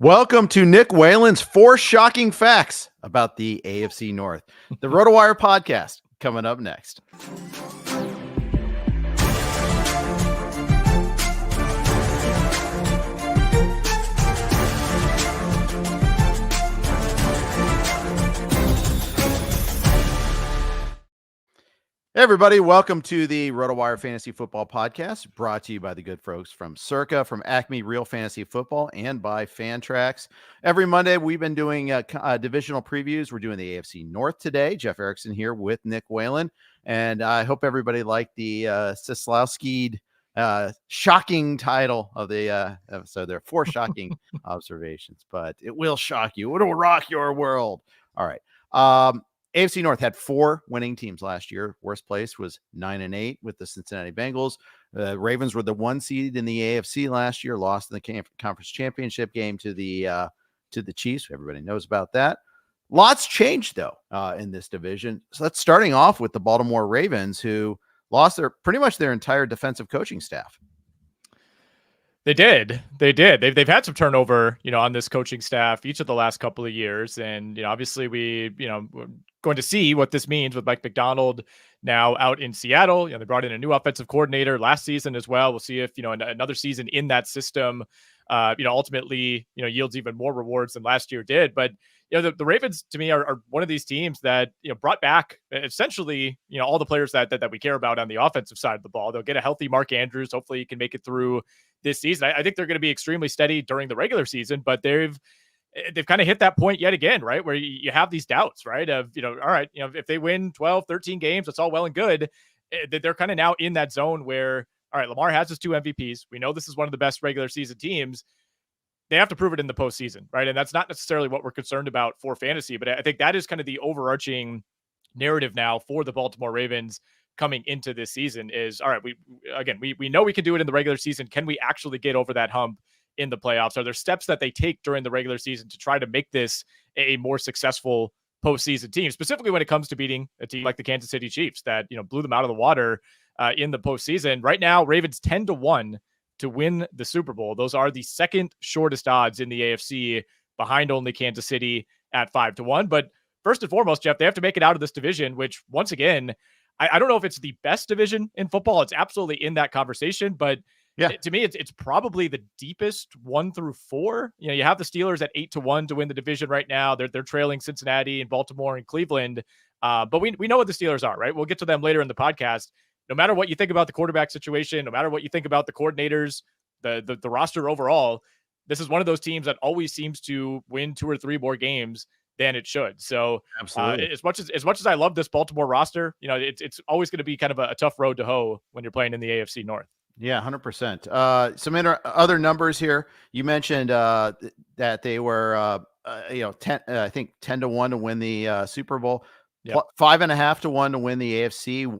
Welcome to Nick Whalen's 4 shocking facts about the AFC North. The RotoWire podcast coming up next. Hey everybody, welcome to the RotoWire Fantasy Football Podcast, brought to you by the good folks from Circa, from ACME Real Fantasy Football, and by Fantrax. Every Monday, we've been doing divisional previews. We're doing the AFC North today. Jeff Erickson here with Nick Whalen, and I hope everybody liked the Sislowski'd shocking title of the so there are 4 shocking observations, but it will shock you. It'll rock your world. All right. AFC North had 4 winning teams last year. Worst place was 9-8 with the Cincinnati Bengals. The Ravens were the 1 seed in the AFC last year, lost in the conference championship game to the Chiefs. Everybody knows about that. Lots changed though in this division. So that's starting off with the Baltimore Ravens, who lost pretty much their entire defensive coaching staff. They did. They've had some turnover, on this coaching staff each of the last couple of years. And, obviously we're going to see what this means with Mike Macdonald now out in Seattle. They brought in a new offensive coordinator last season as well. We'll see if, another season in that system, ultimately, yields even more rewards than last year did. But, the Ravens to me are one of these teams that, brought back essentially, all the players that we care about on the offensive side of the ball. They'll get a healthy Mark Andrews. Hopefully he can make it through this season. I think they're going to be extremely steady during the regular season, but they've kind of hit that point yet again, right? Where you have these doubts, right? Of, all right, if they win 12, 13 games, it's all well and good. They're kind of now in that zone where, all right, Lamar has his 2 MVPs. We know this is one of the best regular season teams. They have to prove it in the postseason, right? And that's not necessarily what we're concerned about for fantasy, but I think that is kind of the overarching narrative now for the Baltimore Ravens coming into this season is, all right, we know we can do it in the regular season. Can we actually get over that hump in the playoffs? Are there steps that they take during the regular season to try to make this a more successful postseason team, specifically when it comes to beating a team like the Kansas City Chiefs that, blew them out of the water in the postseason? Right now, Ravens 10-1 to win the Super Bowl. Those are the second shortest odds in the AFC, behind only Kansas City at 5-1. But first and foremost, Jeff, they have to make it out of this division, which once again, I don't know if it's the best division in football. It's absolutely in that conversation, but yeah, to me, it's probably the deepest 1 through 4. You have the Steelers at 8-1 to win the division right now. They're trailing Cincinnati and Baltimore and Cleveland. But we know what the Steelers are, right? We'll get to them later in the podcast. No matter what you think about the quarterback situation, no matter what you think about the coordinators, the roster overall, this is one of those teams that always seems to win 2 or 3 more games than it should. So absolutely, as much as I love this Baltimore roster, it's always going to be kind of a tough road to hoe when you're playing in the AFC North. Yeah, 100%. Some other numbers here. You mentioned that they were 10, I think 10-1 to win the Super Bowl, yep. 5.5-1 to win the AFC.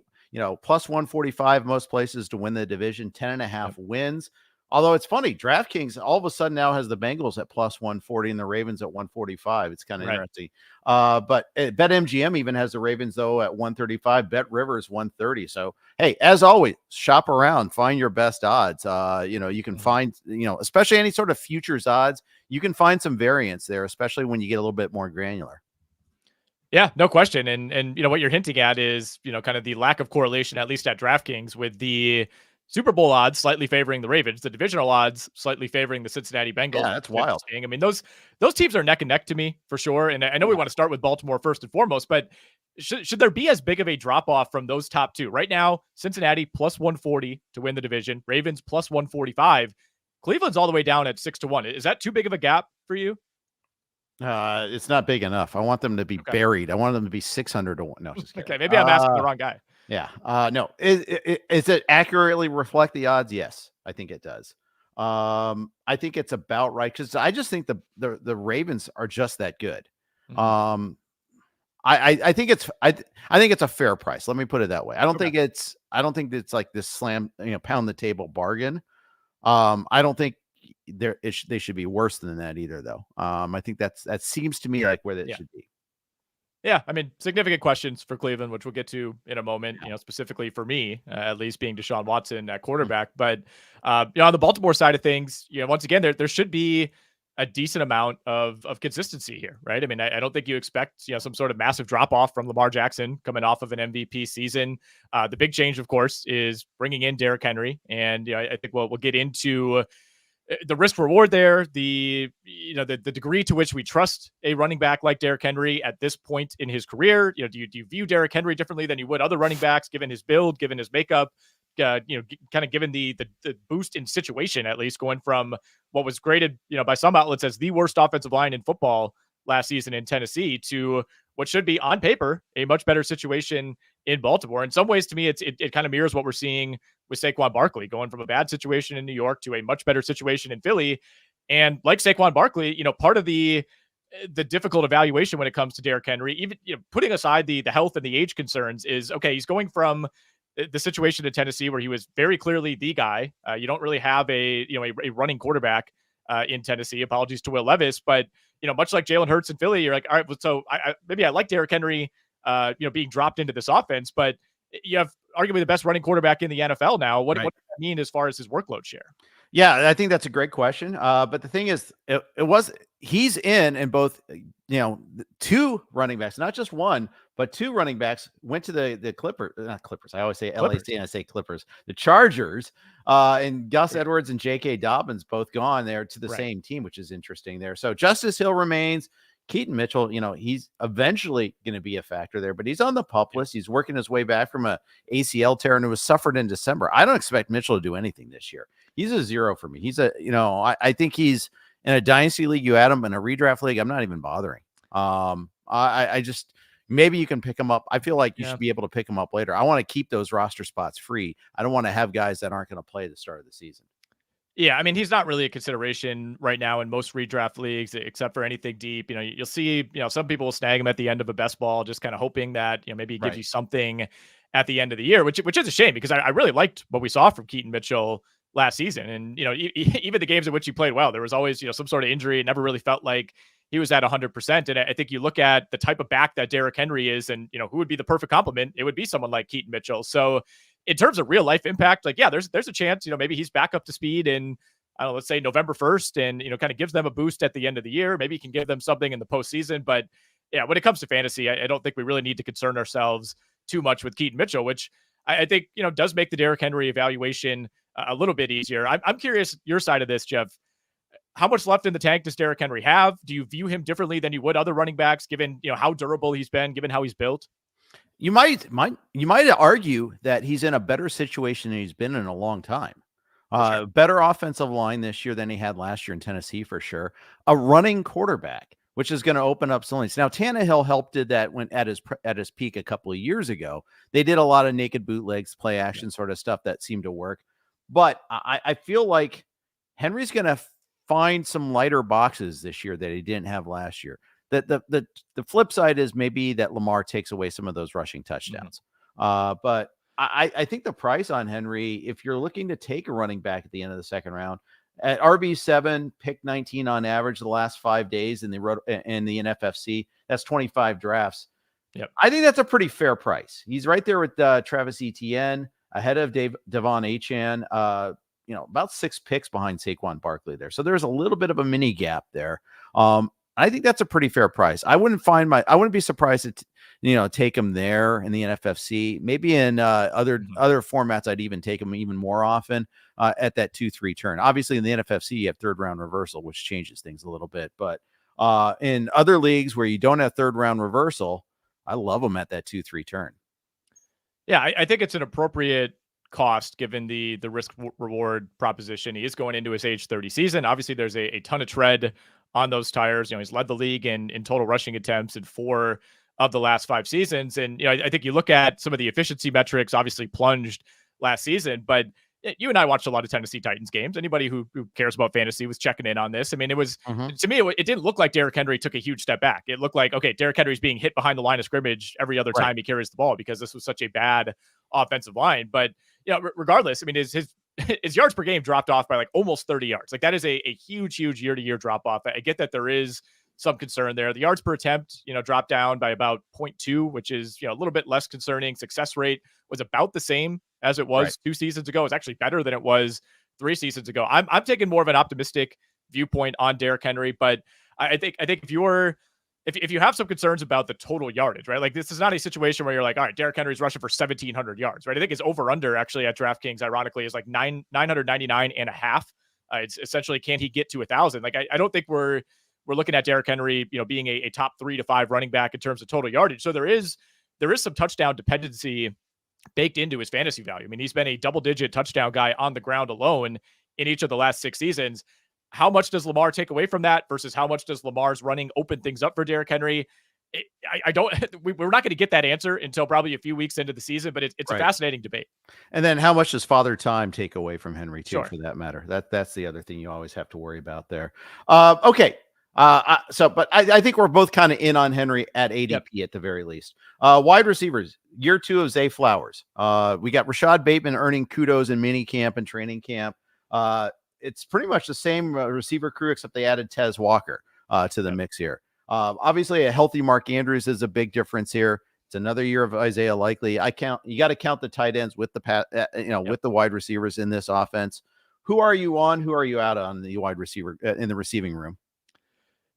Plus 145 most places to win the division, 10.5 wins. Although it's funny, DraftKings all of a sudden now has the Bengals at plus 140 and the Ravens at 145. It's kind of interesting. But BetMGM even has the Ravens, though, at 135. BetRivers 130. So, hey, as always, shop around, find your best odds. You can find, especially any sort of futures odds, you can find some variance there, especially when you get a little bit more granular. Yeah, no question. And what you're hinting at is, kind of the lack of correlation, at least at DraftKings, with the Super Bowl odds slightly favoring the Ravens, the divisional odds slightly favoring the Cincinnati Bengals. Yeah, that's wild. I mean, those teams are neck and neck to me for sure. And I know we want to start with Baltimore first and foremost, but should there be as big of a drop off from those top 2? Right now, Cincinnati plus 140 to win the division, Ravens plus 145. Cleveland's all the way down at 6-1. Is that too big of a gap for you? It's not big enough. I want them to be buried. I want them to be 600-1. No, just kidding. Okay, maybe I'm asking the wrong guy. Yeah. No. Is it accurately reflect the odds? Yes, I think it does. I think it's about right because I just think the Ravens are just that good. Mm-hmm. I think it's a fair price. Let me put it that way. I don't think it's like this slam, pound the table bargain. I don't think they should be worse than that either, though. I think that seems to me like where they should be. Yeah, I mean, significant questions for Cleveland, which we'll get to in a moment, specifically for me, at least being Deshaun Watson at quarterback. But, on the Baltimore side of things, once again, there should be a decent amount of consistency here, right? I mean, I don't think you expect, some sort of massive drop off from Lamar Jackson coming off of an MVP season. The big change, of course, is bringing in Derrick Henry. And, I think we'll get into the risk reward there, the degree to which we trust a running back like Derrick Henry at this point in his career. Do you view Derrick Henry differently than you would other running backs, given his build, given his makeup, kind of given the boost in situation, at least going from what was graded, by some outlets as the worst offensive line in football last season in Tennessee to what should be on paper a much better situation in Baltimore. In some ways, to me, it kind of mirrors what we're seeing with Saquon Barkley, going from a bad situation in New York to a much better situation in Philly. And like Saquon Barkley, part of the difficult evaluation when it comes to Derrick Henry, even putting aside the health and the age concerns, is okay. He's going from the situation in Tennessee where he was very clearly the guy. You don't really have a running quarterback in Tennessee. Apologies to Will Levis, but much like Jalen Hurts in Philly, you're like, all right, so maybe I like Derrick Henry, being dropped into this offense, but you have arguably the best running quarterback in the NFL now. What does that mean as far as his workload share? Yeah, I think that's a great question. But the thing is, he's in both, two running backs, not just one, but two running backs went to the Clippers, not Clippers. I always say LAC and I say Clippers, the Chargers, and Gus Edwards and J.K. Dobbins both gone there to the same team, which is interesting there. So Justice Hill remains. Keaton Mitchell, he's eventually going to be a factor there, but he's on the PUP list. He's working his way back from a ACL tear, and it was suffered in December. I don't expect Mitchell to do anything this year. He's a zero for me. He's I think he's in a dynasty league. You add him in a redraft league, I'm not even bothering. I just, maybe you can pick him up. I feel like you should be able to pick him up later. I want to keep those roster spots free. I don't want to have guys that aren't going to play at the start of the season. Yeah, I mean, he's not really a consideration right now in most redraft leagues, except for anything deep. You'll see, some people will snag him at the end of a best ball, just kind of hoping that, maybe he gives you something at the end of the year, which is a shame because I really liked what we saw from Keaton Mitchell last season. And, even the games in which he played well, there was always, some sort of injury. It never really felt like he was at 100%. And I think you look at the type of back that Derrick Henry is and, who would be the perfect complement, it would be someone like Keaton Mitchell. So in terms of real life impact, there's a chance, maybe he's back up to speed in, I don't know, let's say November 1st and, kind of gives them a boost at the end of the year. Maybe he can give them something in the postseason. But yeah, when it comes to fantasy, I don't think we really need to concern ourselves too much with Keaton Mitchell, which I think, does make the Derrick Henry evaluation a little bit easier. I'm curious your side of this, Jeff. How much left in the tank does Derrick Henry have? Do you view him differently than you would other running backs, given, how durable he's been, given how he's built? You might argue that he's in a better situation than he's been in a long time. Better offensive line this year than he had last year in Tennessee, for sure. A running quarterback, which is going to open up some lanes. Now, Tannehill did that when at his peak a couple of years ago. They did a lot of naked bootlegs, play action sort of stuff that seemed to work. But I feel like Henry's going to find some lighter boxes this year that he didn't have last year. The flip side is maybe that Lamar takes away some of those rushing touchdowns. But I think the price on Henry, if you're looking to take a running back at the end of the second round, at RB7, pick 19 on average the last 5 days in the NFFC, that's 25 drafts. Yep. I think that's a pretty fair price. He's right there with Travis Etienne, ahead of Devon Achane, about 6 picks behind Saquon Barkley there. So there's a little bit of a mini gap there. I think that's a pretty fair price. I wouldn't be surprised to take him there in the NFFC. Maybe in other formats, I'd even take him even more often at that 2-3 turn. Obviously, in the NFFC, you have third round reversal, which changes things a little bit. But in other leagues where you don't have third round reversal, I love him at that 2-3 turn. Yeah, I think it's an appropriate cost given the risk reward proposition. He is going into his age 30 season. Obviously, there's a ton of tread on those tires. He's led the league in total rushing attempts in 4 of the last 5 seasons. And, I think you look at some of the efficiency metrics, obviously plunged last season, but you and I watched a lot of Tennessee Titans games. Anybody who cares about fantasy was checking in on this. I mean, it was, to me, it didn't look like Derrick Henry took a huge step back. It looked like, okay, Derrick Henry's being hit behind the line of scrimmage every other time he carries the ball because this was such a bad offensive line. But, regardless, I mean, his yards per game dropped off by like almost 30 yards. Like that is a huge year-to-year drop off. I get that there is some concern there. The yards per attempt, dropped down by about 0.2, which is, a little bit less concerning. Success rate was about the same as it was 2 seasons ago. It's actually better than it was 3 seasons ago. I'm taking more of an optimistic viewpoint on Derrick Henry. But I think if you have some concerns about the total yardage, right? Like, this is not a situation where you're like, all right, Derrick Henry's rushing for 1,700 yards, right? I think his over-under actually at DraftKings, ironically, is like 999.5. It's essentially, can he get to 1,000? Like, I don't think we're looking at Derrick Henry, being a top 3 to 5 running back in terms of total yardage. So there is some touchdown dependency baked into his fantasy value. I mean, he's been a double-digit touchdown guy on the ground alone in each of the last 6 seasons. How much does Lamar take away from that versus how much does Lamar's running open things up for Derrick Henry? We're not going to get that answer until probably a few weeks into the season, but it's right. A fascinating debate. And then how much does Father Time take away from Henry too, sure. for that matter? That's the other thing you always have to worry about there. Okay. But I think we're both kind of in on Henry at ADP at the very least. Wide receivers, year 2 of Zay Flowers. We got Rashad Bateman earning kudos in mini camp and training camp. It's pretty much the same receiver crew, except they added Tez Walker to the mix here. Obviously, a healthy Mark Andrews is a big difference here. It's another year of Isaiah Likely. You got to count the tight ends with the with the wide receivers in this offense. Who are you on? Who are you out on the wide receiver in the receiving room?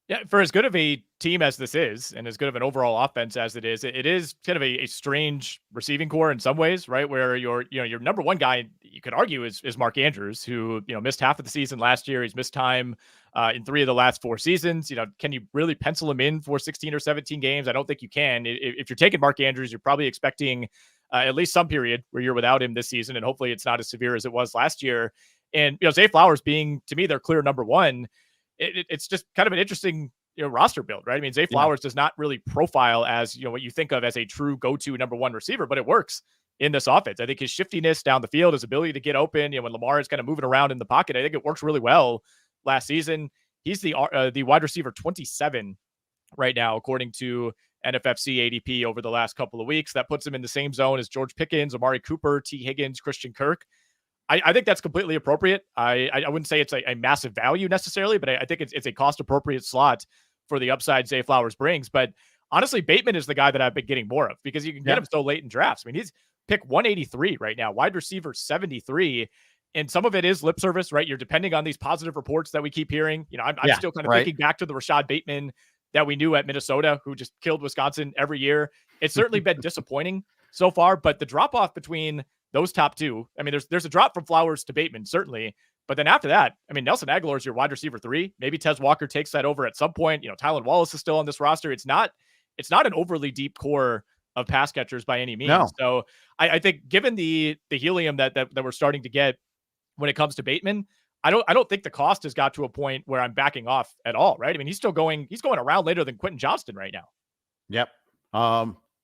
Yeah, for as good of a team as this is, and as good of an overall offense as it is kind of a strange receiving core in some ways, right? Where your number one guy, you could argue, is Mark Andrews, who missed half of the season last year. He's missed time in 3 of the last 4 seasons. Can you really pencil him in for 16 or 17 games? I don't think you can. If you're taking Mark Andrews, you're probably expecting at least some period where you're without him this season, and hopefully it's not as severe as it was last year. And Zay Flowers being, to me, their clear number one. It's just kind of an interesting roster build, right? I mean, Zay Flowers does not really profile as what you think of as a true go-to number one receiver, but it works in this offense. I think his shiftiness down the field, his ability to get open, when Lamar is kind of moving around in the pocket, I think it works really well last season. He's the wide receiver 27 right now, according to NFFC ADP over the last couple of weeks. That puts him in the same zone as George Pickens, Amari Cooper, T. Higgins, Christian Kirk. I think that's completely appropriate. I wouldn't say it's a massive value necessarily, but I think it's a cost appropriate slot for the upside Zay Flowers brings. But honestly, Bateman is the guy that I've been getting more of because you can get him so late in drafts. I mean, he's pick 183 right now, wide receiver 73. And some of it is lip service, right? You're depending on these positive reports that we keep hearing. I'm still kind of thinking back to the Rashad Bateman that we knew at Minnesota, who just killed Wisconsin every year. It's certainly been disappointing so far, but the drop off between those top 2, I mean, there's a drop from Flowers to Bateman, certainly. But then after that, I mean, Nelson Aguilar is your wide receiver 3. Maybe Tez Walker takes that over at some point. Tylan Wallace is still on this roster. It's not an overly deep core of pass catchers by any means. No. So I think given the helium that we're starting to get when it comes to Bateman, I don't think the cost has got to a point where I'm backing off at all, right? I mean, he's going around later than Quentin Johnston right now. Yep.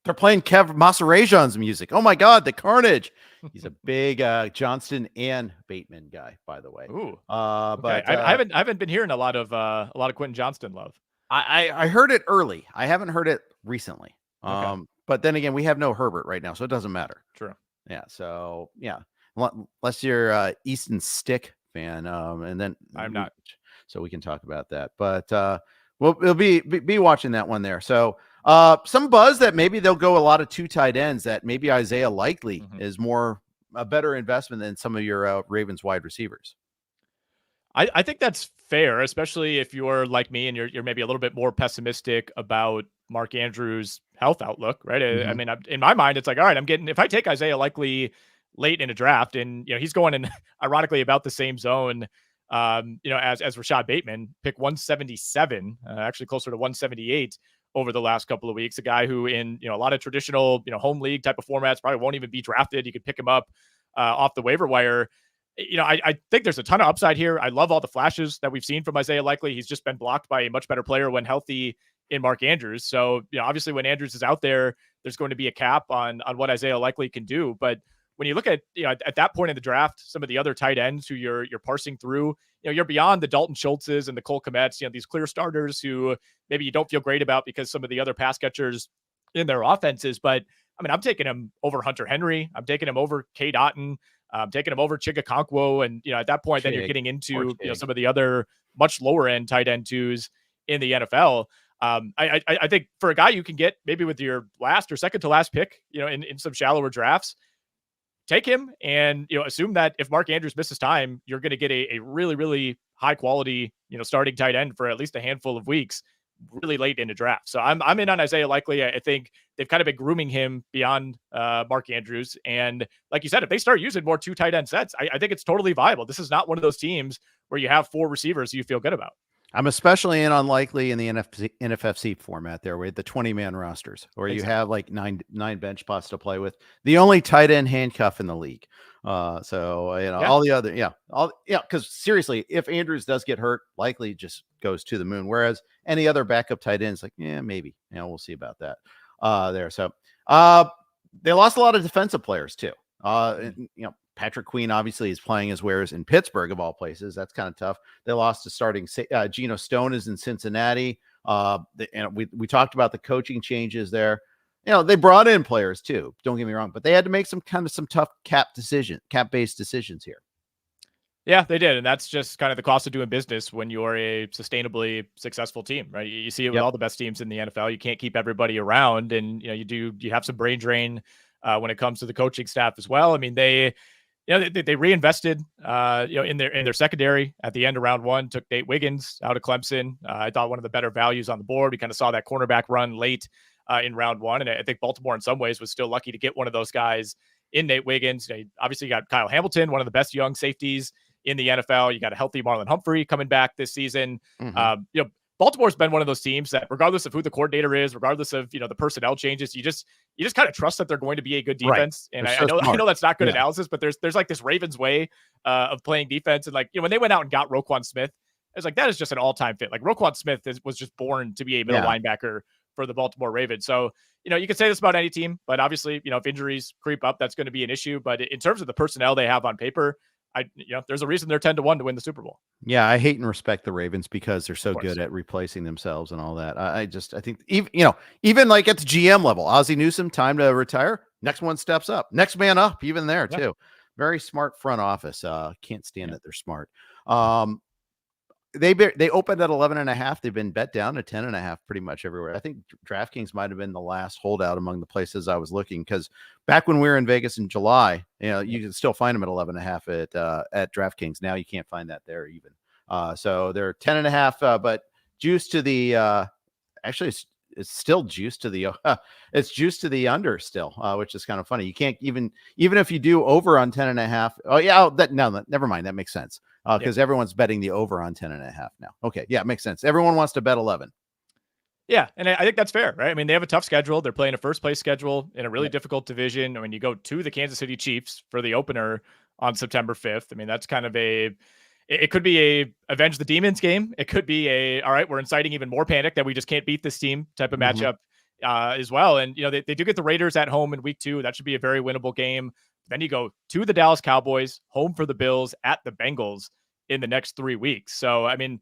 They're playing Kev Masarajan's music. Oh my God, the carnage! He's a big Johnston and Bateman guy, by the way. Ooh, but I haven't been hearing a lot of Quentin Johnston love. I heard it early. I haven't heard it recently. But then again, we have no Herbert right now, so it doesn't matter. True. Yeah. So yeah, unless you're Easton Stick fan, and then I'm not. So we can talk about that. But we'll be watching that one there. So. Some buzz that maybe they'll go a lot of 2 tight ends, that maybe Isaiah Likely is a better investment than some of your Ravens wide receivers. I think that's fair, especially if you're like me and you're maybe a little bit more pessimistic about Mark Andrews' health outlook, right? I mean, in my mind, it's like, all right, if I take Isaiah Likely late in a draft and, he's going in ironically about the same zone, as Rashad Bateman, pick 177, actually closer to 178. Over the last couple of weeks, a guy who in, a lot of traditional, home league type of formats probably won't even be drafted. You could pick him up off the waiver wire. I think there's a ton of upside here. I love all the flashes that we've seen from Isaiah Likely. He's just been blocked by a much better player when healthy in Mark Andrews. So, obviously when Andrews is out there, there's going to be a cap on what Isaiah Likely can do. But when you look at, at that point in the draft, some of the other tight ends who you're parsing through, you're beyond the Dalton Schultzes and the Cole Kmets, these clear starters who maybe you don't feel great about because some of the other pass catchers in their offenses. But I mean, I'm taking him over Hunter Henry. I'm taking him over Cade Otton. I'm taking him over Chigakonkwo. And, at that point, then you're getting into, some of the other much lower end tight end 2s in the NFL. I think for a guy you can get maybe with your last or second to last pick, in some shallower drafts, take him and, assume that if Mark Andrews misses time, you're going to get a really, really high quality starting tight end for at least a handful of weeks really late in the draft. So I'm in on Isaiah Likely. I think they've kind of been grooming him beyond Mark Andrews. And like you said, if they start using more 2 tight end sets, I think it's totally viable. This is not one of those teams where you have 4 receivers you feel good about. I'm especially in on Likely in the NFFC format there with the 20-man rosters where you have like nine bench spots to play with. The only tight end handcuff in the league. All the other, because seriously, if Andrews does get hurt, Likely just goes to the moon. Whereas any other backup tight ends, like, maybe, we'll see about that there. So they lost a lot of defensive players too. Patrick Queen obviously is playing his wares in Pittsburgh of all places. That's kind of tough. They lost to starting Geno Stone is in Cincinnati. We talked about the coaching changes there. They brought in players too. Don't get me wrong, but they had to make some tough cap-based decisions here. Yeah, they did. And that's just kind of the cost of doing business when you're a sustainably successful team, right? You see it with all the best teams in the NFL. You can't keep everybody around, and you have some brain drain when it comes to the coaching staff as well. I mean, they reinvested, in their secondary at the end of round 1, took Nate Wiggins out of Clemson. I thought one of the better values on the board. We kind of saw that cornerback run late in round 1. And I think Baltimore in some ways was still lucky to get one of those guys in Nate Wiggins. Obviously you got Kyle Hamilton, one of the best young safeties in the NFL. You got a healthy Marlon Humphrey coming back this season. Mm-hmm. Baltimore's been one of those teams that regardless of who the coordinator is, regardless of, the personnel changes, you just kind of trust that they're going to be a good defense. Right. And I know that's not good analysis, but there's like this Ravens way of playing defense. And when they went out and got Roquan Smith, it's like, that is just an all-time fit. Like Roquan Smith was just born to be a middle linebacker for the Baltimore Ravens. So, you can say this about any team, but obviously, if injuries creep up, that's going to be an issue. But in terms of the personnel they have on paper, there's a reason they're 10-1 to win the Super Bowl. Yeah, I hate and respect the Ravens because they're so good at replacing themselves and all that. I think even like at the GM level, Ozzie Newsome, time to retire. Next one steps up, next man up, even there too. Very smart front office. Can't stand that they're smart. They opened at 11.5. They've been bet down to 10.5 pretty much everywhere. I think DraftKings might have been the last holdout among the places I was looking, because back when we were in Vegas in July, you can still find them at 11.5 at DraftKings. Now you can't find that there even. So they're 10.5, but juice to the actually it's still juice to the it's juice to the under still, which is kind of funny. You can't even if you do over on 10.5. Oh yeah, never mind. That makes sense. Because everyone's betting the over on 10.5 now. Okay. Yeah, it makes sense. Everyone wants to bet 11. Yeah. And I think that's fair, right? I mean, they have a tough schedule. They're playing a first place schedule in a really difficult division. I mean, you go to the Kansas City Chiefs for the opener on September 5th. I mean, that's kind of it could be a avenge the demons game. It could be all right, we're inciting even more panic that we just can't beat this team type of matchup as well. And, they do get the Raiders at home in week 2. That should be a very winnable game. Then you go to the Dallas Cowboys, home for the Bills, at the Bengals in the next 3 weeks. So, I mean,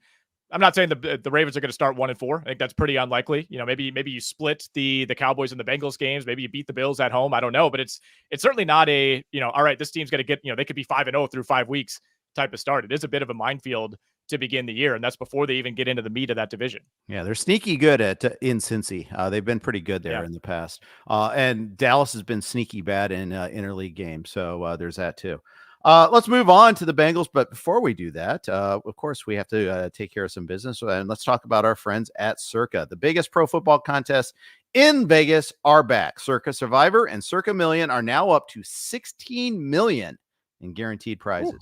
I'm not saying the Ravens are going to start 1-4. I think that's pretty unlikely. Maybe you split the Cowboys and the Bengals games. Maybe you beat the Bills at home. I don't know, but it's certainly not all right, this team's going to get, they could be 5-0 through 5 weeks type of start. It is a bit of a minefield to begin the year, and that's before they even get into the meat of that division. Yeah, they're sneaky good in Cincy. They've been pretty good there in the past. And Dallas has been sneaky bad in interleague games. So there's that too. Let's move on to the Bengals. But before we do that, of course, we have to take care of some business. And let's talk about our friends at Circa. The biggest pro football contests in Vegas are back. Circa Survivor and Circa Million are now up to 16 million in guaranteed prizes. Ooh.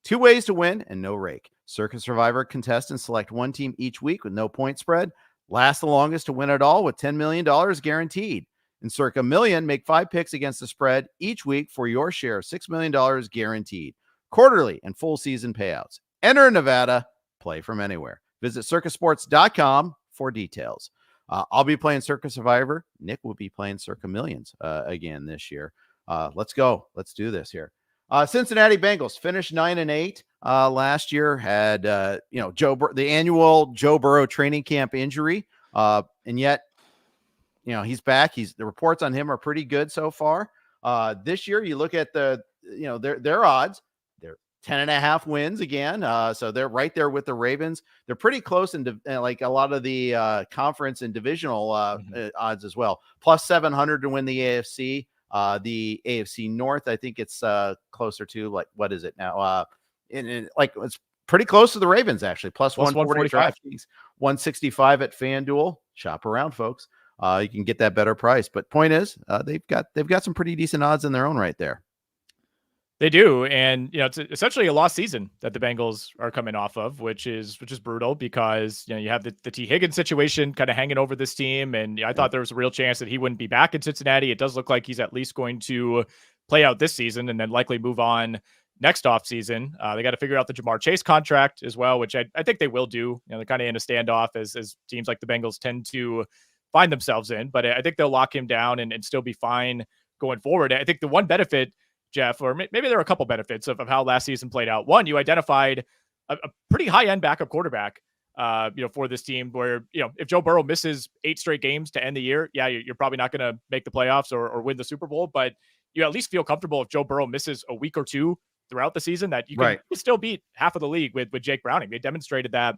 2 ways to win and no rake. Circa Survivor contestants select one team each week with no point spread. Last the longest to win it all with $10 million guaranteed. In Circa Million, make 5 picks against the spread each week for your share of $6 million guaranteed. Quarterly and full season payouts. Enter in Nevada. Play from anywhere. Visit circasports.com for details. I'll be playing Circa Survivor. Nick will be playing Circa Millions again this year. Let's go. Let's do this here. Cincinnati Bengals finished 9-8 last year. Had the annual Joe Burrow training camp injury, and yet he's back. The reports on him are pretty good so far. This year, you look at their odds. They're 10.5 wins again. So they're right there with the Ravens. They're pretty close in like a lot of the conference and divisional odds as well. Plus 700 to win the AFC. The AFC North, I think it's closer to like, what is it now? It's pretty close to the Ravens, actually. Plus 140 at 145. DraftKings, 165 at FanDuel. Shop around, folks. You can get that better price. But point is, they've got some pretty decent odds in their own right there. They do, and it's essentially a lost season that the Bengals are coming off of, which is brutal because you have the T. Higgins situation kind of hanging over this team, and I thought there was a real chance that he wouldn't be back in Cincinnati. It does look like he's at least going to play out this season and then likely move on next offseason. They got to figure out the Jamar Chase contract as well, which I think they will do. They're kind of in a standoff as teams like the Bengals tend to find themselves in, but I think they'll lock him down and still be fine going forward. I think the one benefit, Jeff, or maybe there are a couple benefits of how last season played out. One, you identified a pretty high-end backup quarterback, for this team where, if Joe Burrow misses 8 straight games to end the year, you're probably not going to make the playoffs or win the Super Bowl, but you at least feel comfortable if Joe Burrow misses a week or two throughout the season that you can still beat half of the league with Jake Browning. They demonstrated that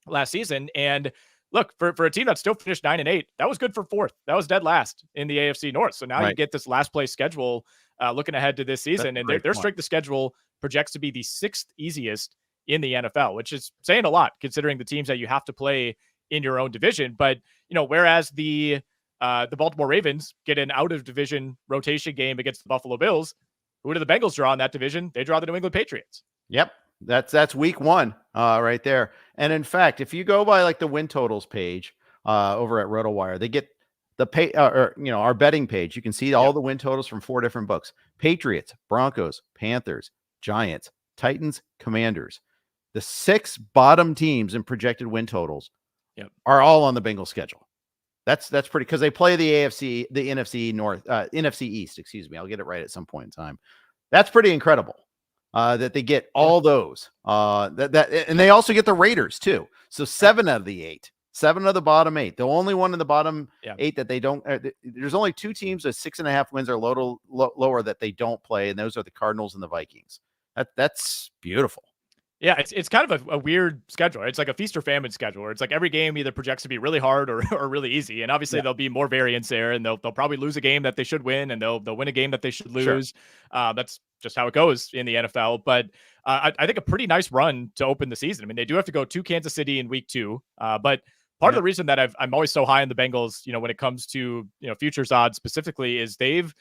last season. And look, for a team that still finished 9-8, that was good for 4th. That was dead last in the AFC North. So now you get this last place schedule looking ahead to this season, and their strength of schedule projects to be the 6th easiest in the NFL, which is saying a lot considering the teams that you have to play in your own division. But whereas the Baltimore Ravens get an out of division rotation game against the Buffalo Bills, who do the Bengals draw in that division? They draw the New England Patriots. Yep. That's week 1 right there. And in fact, if you go by like the win totals page over at RotoWire, they get the our betting page. You can see all the win totals from 4 different books: Patriots, Broncos, Panthers, Giants, Titans, Commanders. The 6 bottom teams in projected win totals are all on the Bengals schedule. That's pretty, because they play the NFC North, NFC East, excuse me. I'll get it right at some point in time. That's pretty incredible that they get all those. And they also get the Raiders too. So 7 out of the 8. 7 of the bottom 8. The only one in the bottom 8 that they don't. There's only 2 teams with 6.5 wins or lower that they don't play, and those are the Cardinals and the Vikings. That's beautiful. Yeah, it's kind of a weird schedule. It's like a feast or famine schedule where it's like every game either projects to be really hard or really easy. And obviously there'll be more variance there, and they'll probably lose a game that they should win, and they'll win a game that they should lose. Sure. That's just how it goes in the NFL. But I think a pretty nice run to open the season. I mean, they do have to go to Kansas City in week 2. But part of the reason that I'm always so high on the Bengals, when it comes to futures odds specifically, is they've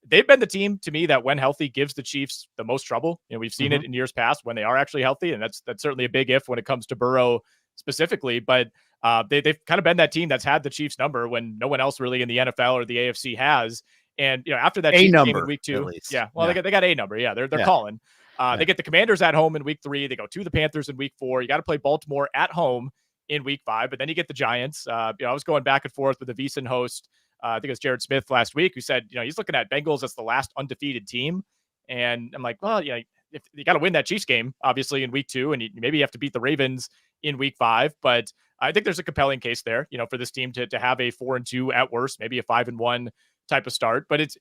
been the team to me that when healthy gives the Chiefs the most trouble. We've seen it in years past when they are actually healthy, and that's certainly a big if when it comes to Burrow specifically. But they've kind of been that team that's had the Chiefs number when no one else really in the NFL or the AFC has. And after that Chiefs game in week 2, they got a number. Yeah, they're calling. They get the Commanders at home in week 3. They go to the Panthers in week 4. You got to play Baltimore at home in week 5, but then you get the Giants. I was going back and forth with the VSiN host. I think it was Jared Smith last week, who said, he's looking at Bengals as the last undefeated team. And I'm like, well, if you got to win that Chiefs game, obviously in week 2, and maybe you have to beat the Ravens in week 5. But I think there's a compelling case there, for this team to have a 4-2 at worst, maybe a 5-1 type of start. But it's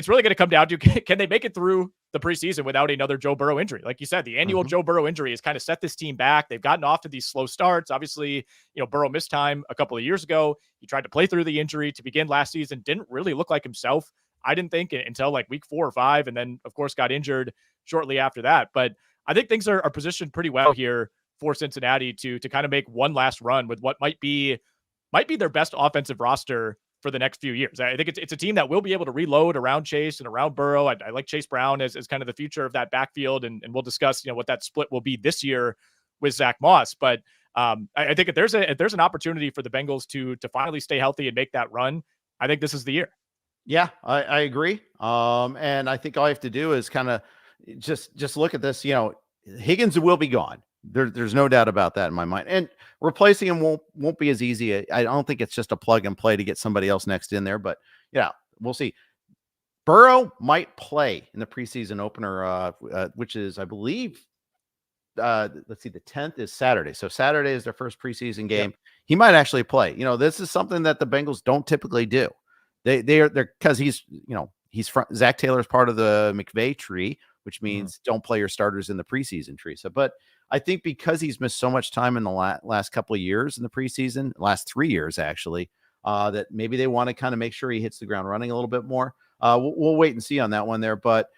really going to come down to, can they make it through the preseason without another Joe Burrow injury? Like you said, the annual Joe Burrow injury has kind of set this team back. They've gotten off to these slow starts. Obviously, Burrow missed time a couple of years ago. He tried to play through the injury to begin last season. Didn't really look like himself, I didn't think, until like week 4 or 5. And then, of course, got injured shortly after that. But I think things are positioned pretty well here for Cincinnati to kind of make one last run with what might be their best offensive roster for the next few years. I think it's a team that will be able to reload around Chase and around Burrow. I like Chase Brown as kind of the future of that backfield, and we'll discuss what that split will be this year with Zach Moss. But I think if there's an opportunity for the Bengals to finally stay healthy and make that run, I think this is the year. Yeah, I agree. And I think all you have to do is kind of just look at this. Higgins will be gone. There's no doubt about that in my mind. And replacing him won't be as easy. I don't think it's just a plug and play to get somebody else next in there, but we'll see. Burrow might play in the preseason opener, which is, I believe, let's see, the 10th is Saturday. So Saturday is their first preseason game. Yep. He might actually play. This is something that the Bengals don't typically do. They're because he's Zach Taylor's part of the McVay tree, which means don't play your starters in the preseason tree. So, but I think because he's missed so much time in the last couple of years in the preseason, last 3 years actually, that maybe they want to kind of make sure he hits the ground running a little bit more. We'll wait and see on that one there. But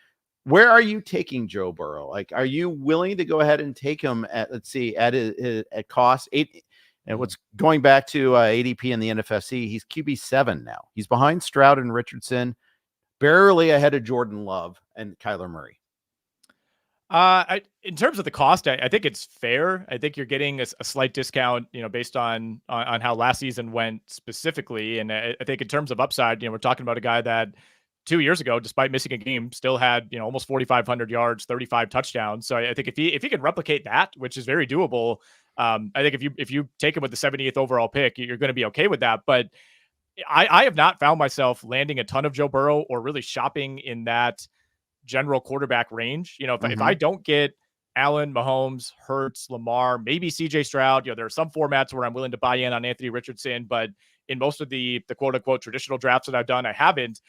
Where are you taking Joe Burrow? Like, are you willing to go ahead and take him at, let's see, at cost 8? And what's going back to ADP in the NFFC, he's QB7 now. He's behind Stroud and Richardson, barely ahead of Jordan Love and Kyler Murray. In terms of the cost, I think it's fair. I think you're getting a slight discount, based on how last season went specifically. And I think in terms of upside, we're talking about a guy that 2 years ago, despite missing a game, still had, almost 4,500 yards, 35 touchdowns. So I think if he can replicate that, which is very doable, I think if you take him with the 70th overall pick, you're going to be okay with that. But I have not found myself landing a ton of Joe Burrow or really shopping in that general quarterback range. If I don't get Allen, Mahomes, Hurts, Lamar, maybe CJ Stroud, there are some formats where I'm willing to buy in on Anthony Richardson, but in most of the quote unquote traditional drafts that I've done, I haven't.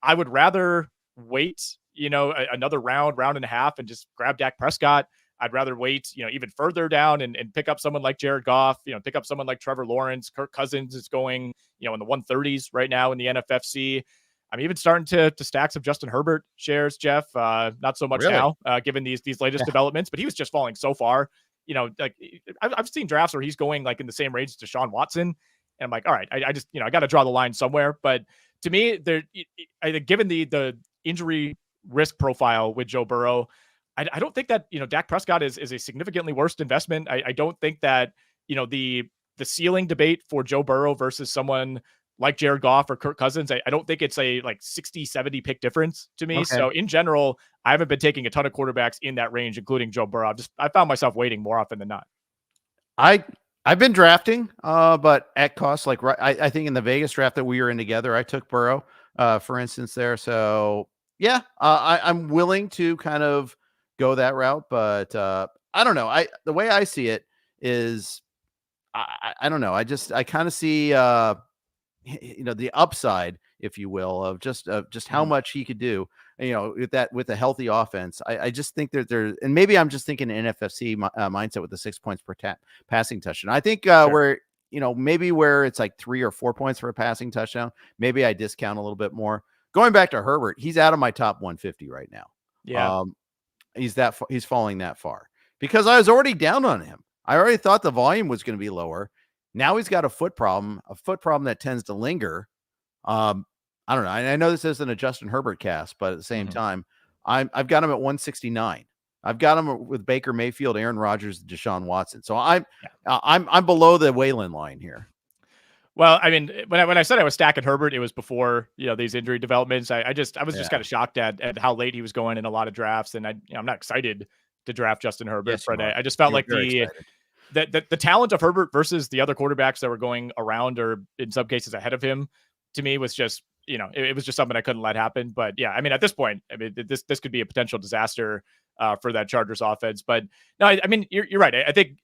I would rather wait, another round and a half and just grab Dak Prescott. I'd rather wait, even further down and pick up someone like Jared Goff, pick up someone like Trevor Lawrence. Kirk Cousins is going, in the 130s right now in the NFFC. I'm even starting to stack some Justin Herbert shares, Jeff. Not so much now, given these latest developments, but he was just falling so far. Like I've seen drafts where he's going like in the same range as Deshaun Watson, and I'm like, all right, I just I got to draw the line somewhere. But to me, I think given the injury risk profile with Joe Burrow, I don't think that Dak Prescott is a significantly worse investment. I don't think that the ceiling debate for Joe Burrow versus someone like Jared Goff or Kirk Cousins, I don't think it's a like 60-70 pick difference to me. Okay. So in general, I haven't been taking a ton of quarterbacks in that range, including Joe Burrow. I found myself waiting more often than not. I've been drafting, but at cost, like I think in the Vegas draft that we were in together, I took Burrow, for instance there. So yeah, I'm willing to kind of go that route, but I don't know. The way I see it is, I don't know. I kind of see, the upside, if you will, of just how much he could do, with a healthy offense. I just think that and maybe I'm just thinking NFFC mindset with the 6 points per passing touchdown. I think where, maybe where it's like 3 or 4 points for a passing touchdown, maybe I discount a little bit more. Going back to Herbert, he's out of my top 150 right now. Yeah. He's falling that far because I was already down on him. I already thought the volume was going to be lower. Now he's got a foot problem that tends to linger. I don't know. I know this isn't a Justin Herbert cast, but at the same time, I've got him at 169. I've got him with Baker Mayfield, Aaron Rodgers, Deshaun Watson. So I'm below the Whalen line here. Well, I mean, when I said I was stacking Herbert, it was before these injury developments. I was just kind of shocked at how late he was going in a lot of drafts, and I'm not excited to draft Justin Herbert, yes, but I just felt like the talent of Herbert versus the other quarterbacks that were going around or in some cases ahead of him, to me was just, it was just something I couldn't let happen. But yeah, I mean, at this point, I mean, this could be a potential disaster for that Chargers offense. But no, I mean, you're right. I think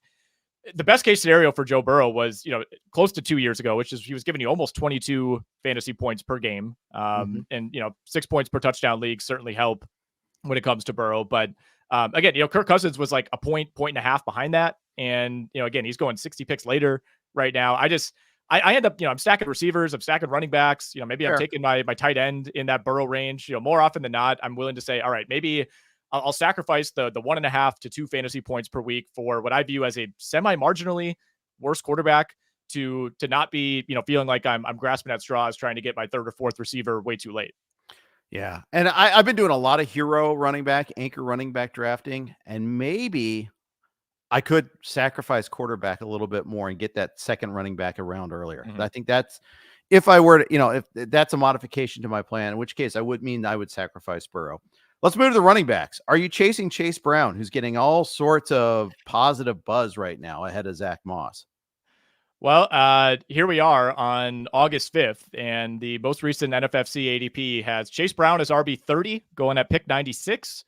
the best case scenario for Joe Burrow was, close to 2 years ago, which is he was giving you almost 22 fantasy points per game. And, 6 points per touchdown league certainly help when it comes to Burrow. But again, Kirk Cousins was like a point and a half behind that. And, again, he's going 60 picks later right now. I end up, I'm stacking receivers, I'm stacking running backs, maybe I'm taking my tight end in that Burrow range, more often than not, I'm willing to say, all right, maybe I'll sacrifice the 1.5 to 2 fantasy points per week for what I view as a semi-marginally worse quarterback to not be, feeling like I'm grasping at straws trying to get my third or fourth receiver way too late. Yeah. And I've been doing a lot of hero running back, anchor running back drafting, and maybe I could sacrifice quarterback a little bit more and get that second running back around earlier. I think that's, if I were to, if that's a modification to my plan, in which case I would sacrifice Burrow. Let's move to the running backs. Are you chasing Chase Brown, who's getting all sorts of positive buzz right now ahead of Zach Moss? Well, here we are on August 5th, and the most recent NFFC ADP has Chase Brown as RB30 going at pick 96.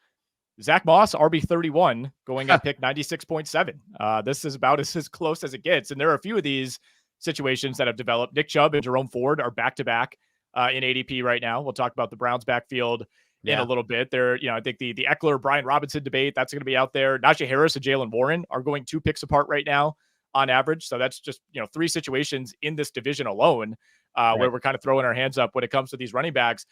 Zach Moss, RB31, going at pick 96.7. This is about as close as it gets. And there are a few of these situations that have developed. Nick Chubb and Jerome Ford are back-to-back in ADP right now. We'll talk about the Browns backfield in a little bit. There, I think the Eckler, Brian Robinson debate, that's going to be out there. Najee Harris and Jaylen Warren are going 2 picks apart right now on average. So that's just, 3 situations in this division alone where we're kind of throwing our hands up when it comes to these running backs.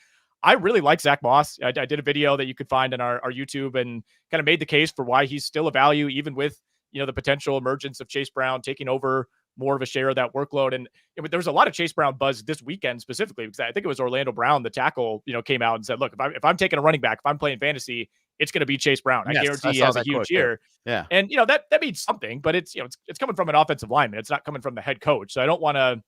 I really like Zach Moss. I did a video that you could find on our YouTube and kind of made the case for why he's still a value, even with, the potential emergence of Chase Brown taking over more of a share of that workload. And there was a lot of Chase Brown buzz this weekend specifically, because I think it was Orlando Brown, the tackle, came out and said, look, if I'm taking a running back, if I'm playing fantasy, it's going to be Chase Brown. I guarantee he has a huge year. Yeah. And, that means something, but it's coming from an offensive lineman. It's not coming from the head coach. So I don't want to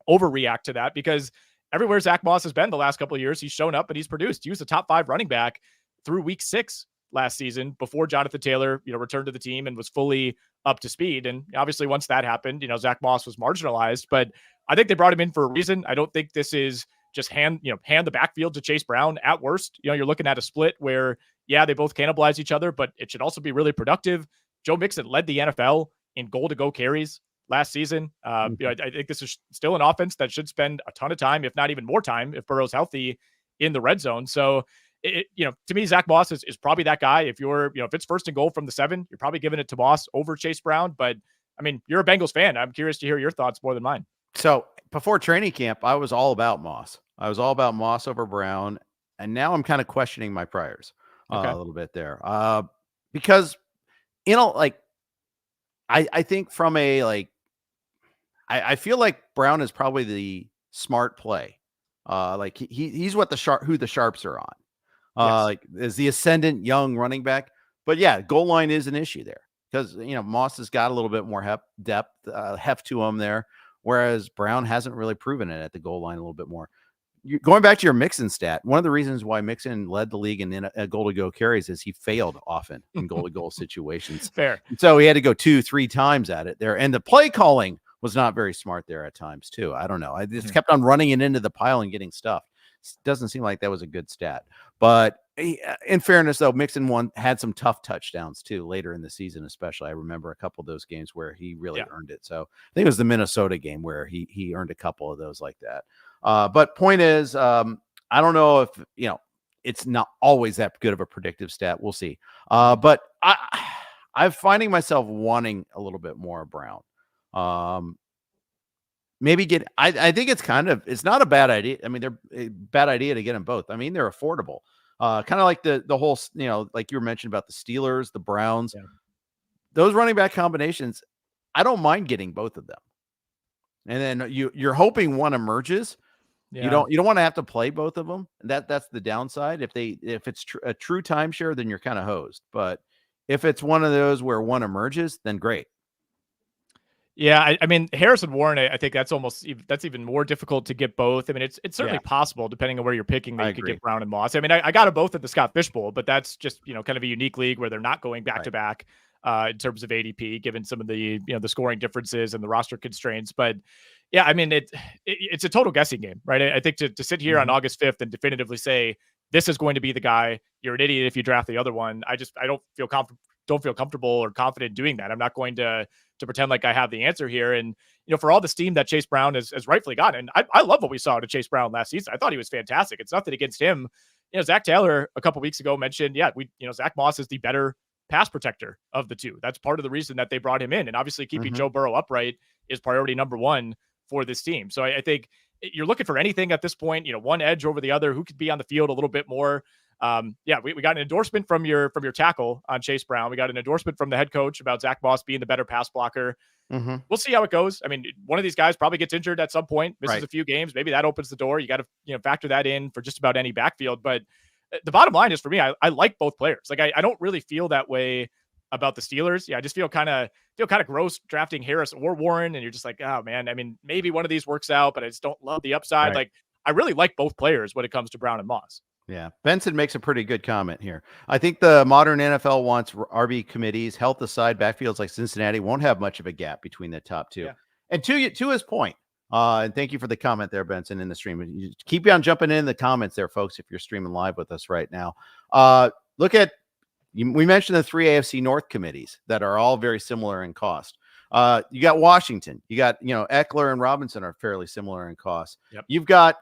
overreact to that, because everywhere Zach Moss has been the last couple of years, he's shown up and he's produced. He was a top 5 running back through week 6 last season before Jonathan Taylor, returned to the team and was fully up to speed. And obviously once that happened, Zach Moss was marginalized, but I think they brought him in for a reason. I don't think this is just hand the backfield to Chase Brown. At worst, you're looking at a split where, yeah, they both cannibalize each other, but it should also be really productive. Joe Mixon led the NFL in goal-to-go carries last season. I think this is still an offense that should spend a ton of time, if not even more time, if Burrow's healthy, in the red zone. So, to me, Zach Moss is probably that guy. If if it's first and goal from the 7, you're probably giving it to Moss over Chase Brown. But I mean, you're a Bengals fan. I'm curious to hear your thoughts more than mine. So before training camp, I was all about Moss. I was all about Moss over Brown. And now I'm kind of questioning my priors a little bit there. Because, I think from I feel like Brown is probably the smart play. He's what who the sharps are on. Is the ascendant young running back. But yeah, goal line is an issue there, because, Moss has got a little bit more heft to him there, whereas Brown hasn't really proven it at the goal line a little bit more. Going back to your Mixon stat, one of the reasons why Mixon led the league in goal-to-go carries is he failed often in goal-to-goal situations. Fair. And so he had to go 2-3 times at it there. And the play calling was not very smart there at times too. I don't know. I just kept on running it into the pile and getting stuffed. Doesn't seem like that was a good stat. But in fairness, though, Mixon had some tough touchdowns too later in the season, especially. I remember a couple of those games where he really earned it. So I think it was the Minnesota game where he earned a couple of those like that. But point is, I don't know if, it's not always that good of a predictive stat. We'll see. But I'm finding myself wanting a little bit more Brown. Maybe I think it's not a bad idea. I mean, they're a bad idea to get them both. I mean, they're affordable. Kind of like the whole, like you were mentioning about the Steelers, the Browns, those running back combinations. I don't mind getting both of them. And then you're hoping one emerges. Yeah. You don't want to have to play both of them. That's the downside. If it's a true timeshare, then you're kind of hosed. But if it's one of those where one emerges, then great. Yeah, I mean, Harrison Warren, I think that's even more difficult to get both. I mean, it's certainly possible, depending on where you're picking, that you could get Brown and Moss. I mean, I got them both at the Scott Fish Bowl, but that's just, kind of a unique league where they're not going back to back in terms of ADP, given some of the, the scoring differences and the roster constraints. But yeah, I mean, it's a total guessing game, right? I think to sit here on August 5th and definitively say, this is going to be the guy, you're an idiot if you draft the other one. I don't feel comfortable or confident doing that. I'm not going to pretend like I have the answer here. And, for all the steam that Chase Brown has rightfully gotten, I love what we saw to Chase Brown last season. I thought he was fantastic. It's nothing against him. Zach Taylor a couple weeks ago mentioned, Zach Moss is the better pass protector of the two. That's part of the reason that they brought him in. And obviously keeping Joe Burrow upright is priority number 1 for this team. So I think you're looking for anything at this point, one edge over the other, who could be on the field a little bit more. We got an endorsement from your tackle on Chase Brown. We got an endorsement from the head coach about Zach Moss being the better pass blocker. We'll see how it goes. I mean, one of these guys probably gets injured at some point, misses a few games. Maybe that opens the door. You got to, factor that in for just about any backfield. But the bottom line is, for me, I like both players. Like, I don't really feel that way about the Steelers. Yeah, I just feel kind of gross drafting Harris or Warren, and you're just like, oh man, I mean, maybe one of these works out, but I just don't love the upside. Like, I really like both players when it comes to Brown and Moss. Yeah. Benson makes a pretty good comment here. I think the modern NFL wants RB committees. Health aside, backfields like Cincinnati won't have much of a gap between the top two. Yeah. And to his point, and thank you for the comment there, Benson, in the stream. Keep on jumping in the comments there, folks, if you're streaming live with us right now. Look at, we mentioned the 3 AFC North committees that are all very similar in cost. You got Washington. You got, Eckler and Robinson are fairly similar in cost. Yep. You've got,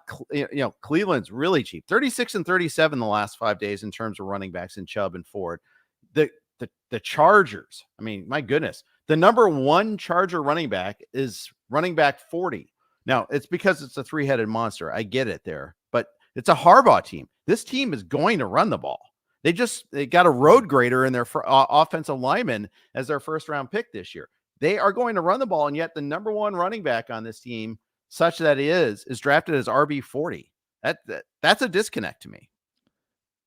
Cleveland's really cheap, 36 and 37 the last 5 days in terms of running backs in Chubb and Ford. The Chargers, I mean, my goodness, the number 1 Charger running back is running back 40. Now, it's because it's a 3-headed monster. I get it there, but it's a Harbaugh team. this team is going to run the ball. They got a road grader in their offensive lineman as their first round pick this year. They are going to run the ball, and yet the number one running back on this team, such that he is drafted as RB40. That's a disconnect to me.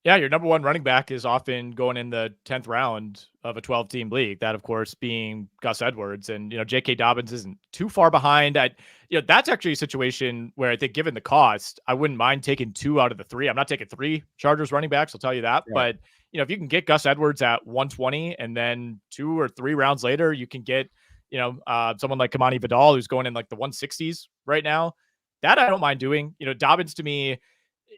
Yeah, your number one running back is often going in the 10th round of a 12-team league. That, of course, being Gus Edwards. And, J.K. Dobbins isn't too far behind. That's actually a situation where I think, given the cost, I wouldn't mind taking 2 out of the 3. I'm not taking 3 Chargers running backs, I'll tell you that. Yeah. But, if you can get Gus Edwards at 120 and then 2 or 3 rounds later, you can get, someone like Kamani Vidal, who's going in like the 160s right now. That I don't mind doing. Dobbins, to me,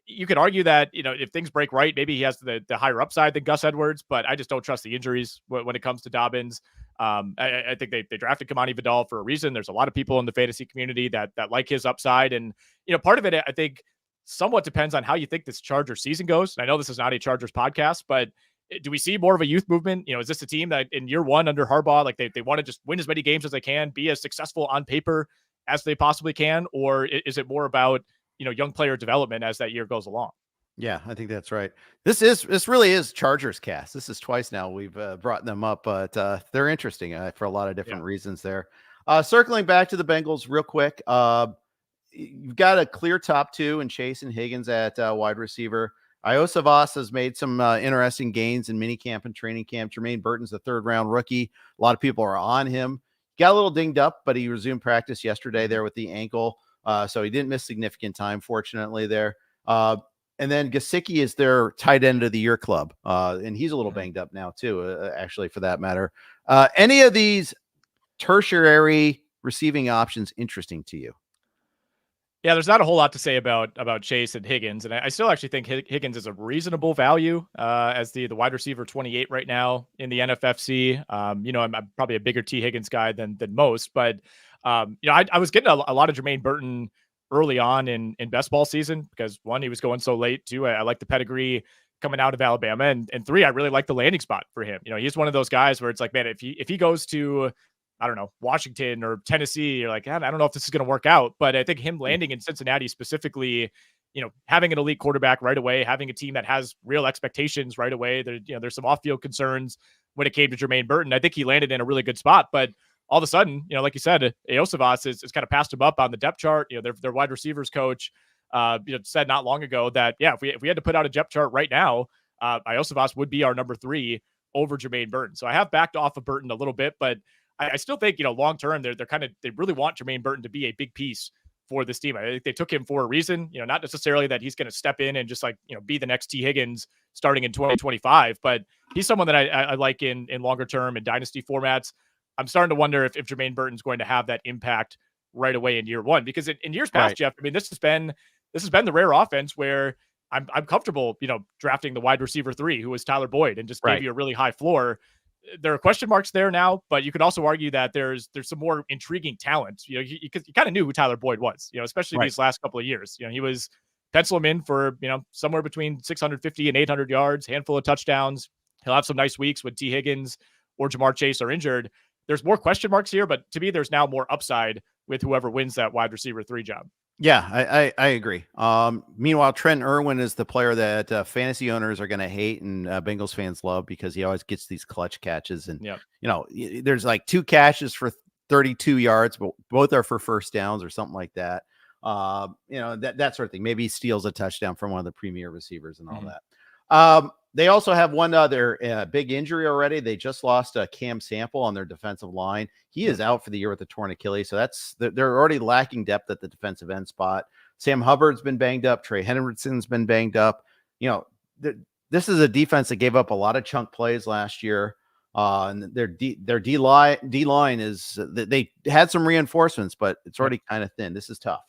you could argue that, if things break right, maybe he has the higher upside than Gus Edwards, but I just don't trust the injuries when it comes to Dobbins. I think they drafted Kamani Vidal for a reason. There's a lot of people in the fantasy community that like his upside. And, part of it, I think, somewhat depends on how you think this Chargers season goes. And I know this is not a Chargers podcast, but do we see more of a youth movement? Is this a team that in year one under Harbaugh, like they want to just win as many games as they can, be as successful on paper as they possibly can? Or is it more about, young player development as that year goes along? Yeah, I think that's right. This really is Chargers cast. This is twice now we've brought them up, but they're interesting for a lot of different reasons there. Circling back to the Bengals real quick. You've got a clear top 2 in Chase and Higgins at wide receiver. Iosivas has made some interesting gains in minicamp and training camp. Jermaine Burton's the 3rd round rookie. A lot of people are on him. Got a little dinged up, but he resumed practice yesterday there with the ankle. So he didn't miss significant time, fortunately, there. And then Gesicki is their tight end of the year club. And he's a little banged up now, too, actually, for that matter. Any of these tertiary receiving options interesting to you? Yeah, there's not a whole lot to say about Chase and Higgins. And I still actually think Higgins is a reasonable value as the wide receiver 28 right now in the NFFC. I'm probably a bigger T. Higgins guy than most, but I was getting a lot of Jermaine Burton early on in best ball season because 1, he was going so late. 2, I like the pedigree coming out of Alabama, and 3, I really like the landing spot for him. He's one of those guys where it's like, man, if he goes to, I don't know, Washington or Tennessee, you're like, I don't know if this is going to work out. But I think him landing in Cincinnati specifically, having an elite quarterback right away, having a team that has real expectations right away. There's some off-field concerns when it came to Jermaine Burton. I think he landed in a really good spot, but all of a sudden, like you said, Iosivas is kind of passed him up on the depth chart. Their wide receivers coach, said not long ago that, if we had to put out a depth chart right now, Iosivas would be our number 3 over Jermaine Burton. So I have backed off of Burton a little bit, but I still think, long term, they really want Jermaine Burton to be a big piece for this team. I think they took him for a reason, not necessarily that he's going to step in and just be the next T. Higgins starting in 2025, but he's someone that I like in longer term and dynasty formats. I'm starting to wonder if Jermaine Burton's going to have that impact right away in year one, because in years past, right, Jeff, I mean, this has been the rare offense where I'm comfortable, drafting the wide receiver 3, who was Tyler Boyd, and just gave you a really high floor. There are question marks there now, but you could also argue that there's some more intriguing talent. You kind of knew who Tyler Boyd was, especially these last couple of years. He was pencil him in for, somewhere between 650 and 800 yards, handful of touchdowns. He'll have some nice weeks when T. Higgins or Jamar Chase are injured. There's more question marks here, but to me, there's now more upside with whoever wins that wide receiver 3 job. Yeah, I agree. Meanwhile, Trent Irwin is the player that fantasy owners are going to hate and Bengals fans love, because he always gets these clutch catches. And, there's like 2 catches for 32 yards, but both are for first downs or something like that. That sort of thing. Maybe he steals a touchdown from one of the premier receivers and all that. They also have one other big injury already. They just lost Cam Sample on their defensive line. He is out for the year with a torn Achilles. So they're already lacking depth at the defensive end spot. Sam Hubbard's been banged up. Trey Hendrickson's been banged up. This is a defense that gave up a lot of chunk plays last year. And their D line is, they had some reinforcements, but it's already kind of thin. This is tough.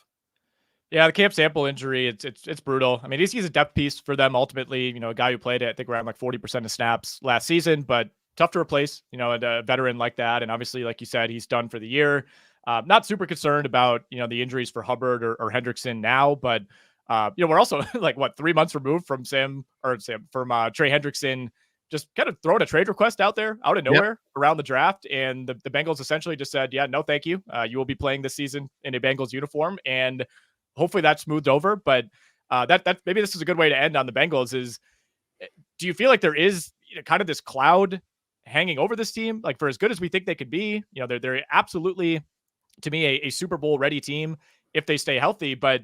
Yeah, the Camp Sample injury, it's brutal. I mean, he's a depth piece for them ultimately. A guy who played, I think, around like 40% of snaps last season, but tough to replace, a veteran like that. And obviously, like you said, he's done for the year. Not super concerned about, the injuries for Hubbard or Hendrickson now, but, we're also like 3 months removed from Trey Hendrickson just kind of throwing a trade request out there out of nowhere around the draft. And the Bengals essentially just said, yeah, no, thank you. You will be playing this season in a Bengals uniform. And hopefully that's smoothed over. But That maybe this is a good way to end on the Bengals. Is do you feel like there is kind of this cloud hanging over this team? Like for as good as we think they could be, they're absolutely to me a Super Bowl ready team if they stay healthy. But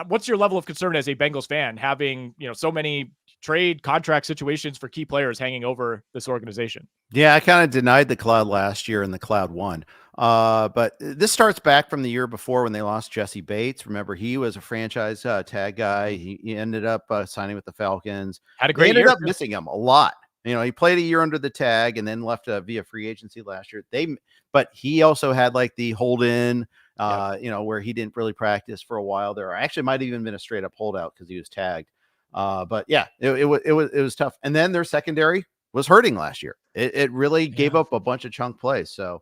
what's your level of concern as a Bengals fan having so many trade contract situations for key players hanging over this organization? Yeah, I kind of denied the cloud last year and the cloud won. But this starts back from the year before when they lost Jesse Bates. Remember, he was a franchise tag guy. He ended up signing with the Falcons. Had a great ended year. up missing him a lot. He played a year under the tag and then left via free agency last year. But he also had like the hold in, where he didn't really practice for a while there. Actually, might have even been a straight up holdout because he was tagged. But yeah, it was tough. And then their secondary was hurting last year. It really gave up a bunch of chunk plays. So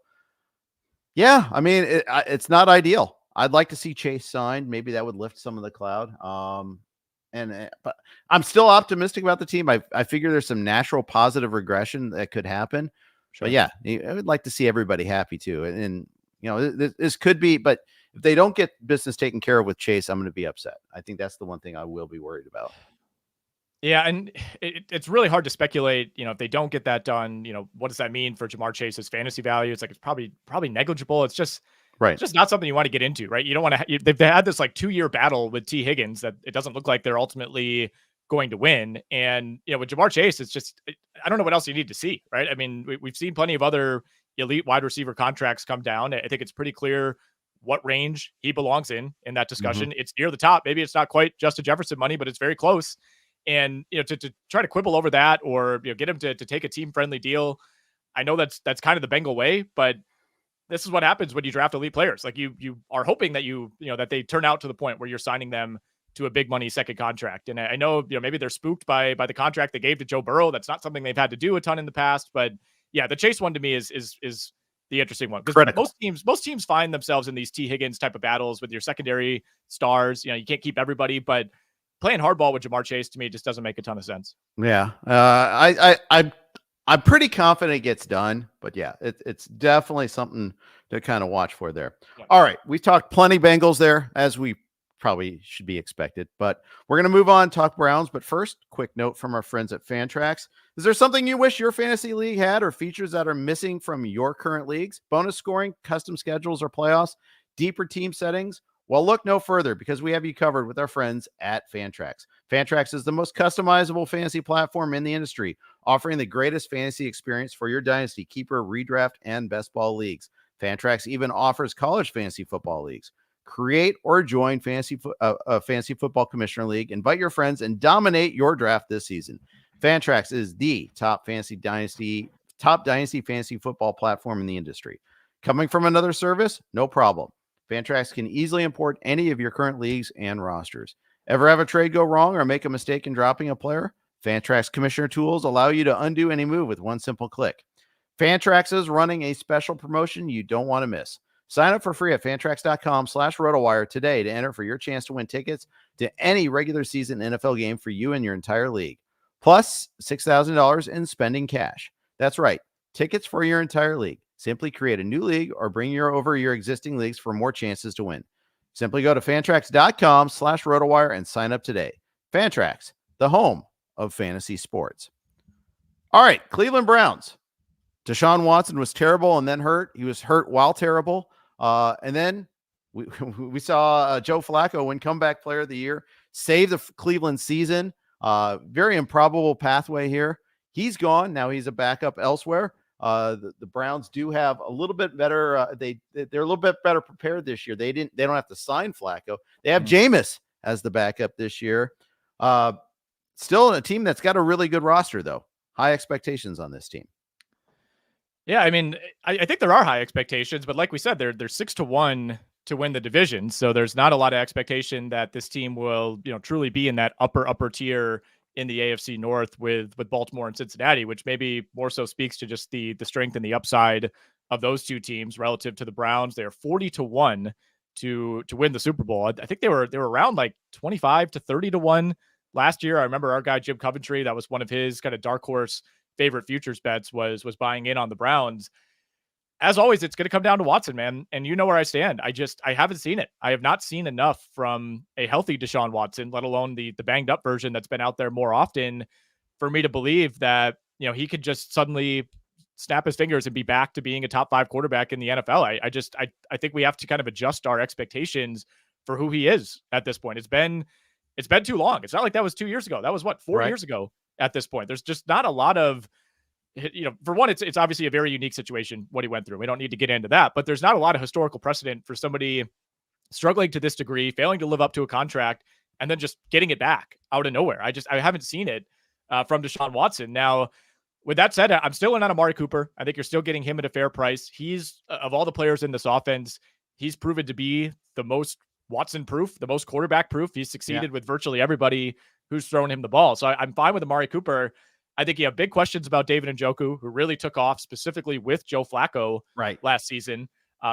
yeah, I mean, it's not ideal. I'd like to see Chase signed. Maybe that would lift some of the cloud. But I'm still optimistic about the team. I figure there's some natural positive regression that could happen. Sure. But yeah, I would like to see everybody happy too. And this could be, but if they don't get business taken care of with Chase, I'm going to be upset. I think that's the one thing I will be worried about. Yeah, and it's really hard to speculate, if they don't get that done, what does that mean for Ja'Marr Chase's fantasy value? It's like, it's probably negligible. It's just not something you want to get into, right? You don't want to, they've had this like 2-year battle with T Higgins that it doesn't look like they're ultimately going to win. And, with Ja'Marr Chase, it's just, I don't know what else you need to see, right? I mean, we've seen plenty of other elite wide receiver contracts come down. I think it's pretty clear what range he belongs in that discussion. Mm-hmm. It's near the top. Maybe it's not quite Justin Jefferson money, but it's very close. And, to try to quibble over that or, get him to take a team friendly deal. I know that's kind of the Bengal way, but this is what happens when you draft elite players. Like you are hoping that that they turn out to the point where you're signing them to a big money second contract. And I know, maybe they're spooked by the contract they gave to Joe Burrow. That's not something they've had to do a ton in the past, but yeah, the Chase one to me is the interesting one. Because most teams find themselves in these T Higgins type of battles with your secondary stars. You can't keep everybody, but playing hardball with Ja'Marr Chase to me just doesn't make a ton of sense. Yeah. I'm pretty confident it gets done, but yeah, it's definitely something to kind of watch for there. Yeah. All right. We talked plenty Bengals there, as we probably should be expected, but we're going to move on, talk Browns. But first, quick note from our friends at Fantrax. Is there something you wish your fantasy league had or features that are missing from your current leagues? Bonus scoring, custom schedules or playoffs, deeper team settings? Well, look no further because we have you covered with our friends at Fantrax. Fantrax is the most customizable fantasy platform in the industry, offering the greatest fantasy experience for your dynasty, keeper, redraft, and best ball leagues. Fantrax even offers college fantasy football leagues. Create or join fantasy football commissioner league. Invite your friends and dominate your draft this season. Fantrax is the top dynasty fantasy football platform in the industry. Coming from another service? No problem. Fantrax can easily import any of your current leagues and rosters. Ever have a trade go wrong or make a mistake in dropping a player? Fantrax Commissioner tools allow you to undo any move with one simple click. Fantrax is running a special promotion you don't want to miss. Sign up for free at fantrax.com/RotoWire today to enter for your chance to win tickets to any regular season NFL game for you and your entire league. Plus $6,000 in spending cash. That's right. Tickets for your entire league. Simply create a new league or bring over your existing leagues for more chances to win. Simply go to fantrax.com/RotoWire and sign up today. Fantrax, the home of fantasy sports. All right, Cleveland Browns. Deshaun Watson was terrible and then hurt. He was hurt while terrible. And then we saw Joe Flacco win comeback player of the year, save the Cleveland season. Very improbable pathway here. He's gone. Now he's a backup elsewhere. The Browns do have a little bit better. They're a little bit better prepared this year. They don't have to sign Flacco. They have Jameis as the backup this year. Still a team that's got a really good roster though. High expectations on this team. Yeah, I mean, I think there are high expectations, but like we said, they're 6-1 to win the division. So there's not a lot of expectation that this team will, truly be in that upper tier in the AFC North with Baltimore and Cincinnati, which maybe more so speaks to just the strength and the upside of those two teams relative to the Browns. They're 40-1 to win the Super Bowl. I think they were around like 25 to 30-1 last year. I remember our guy Jim Coventry, that was one of his kind of dark horse favorite futures bets was buying in on the Browns. as always, it's going to come down to Watson, man. And you know where I stand. I haven't seen it. I have not seen enough from a healthy Deshaun Watson, let alone the banged up version that's been out there more often, for me to believe that, he could just suddenly snap his fingers and be back to being a top 5 quarterback in the NFL. I think we have to kind of adjust our expectations for who he is at this point. It's been too long. It's not like that was 2 years ago. That was 4 years ago at this point. There's just not a lot of, for one, it's obviously a very unique situation what he went through. We don't need to get into that, but there's not a lot of historical precedent for somebody struggling to this degree, failing to live up to a contract, and then just getting it back out of nowhere. I haven't seen it from Deshaun Watson. Now, with that said, I'm still in on Amari Cooper. I think you're still getting him at a fair price. He's, of all the players in this offense, he's proven to be the most Watson proof, the most quarterback proof. He's succeeded with virtually everybody who's thrown him the ball. So I'm fine with Amari Cooper. I think you have big questions about David Njoku, who really took off specifically with Joe Flacco last season.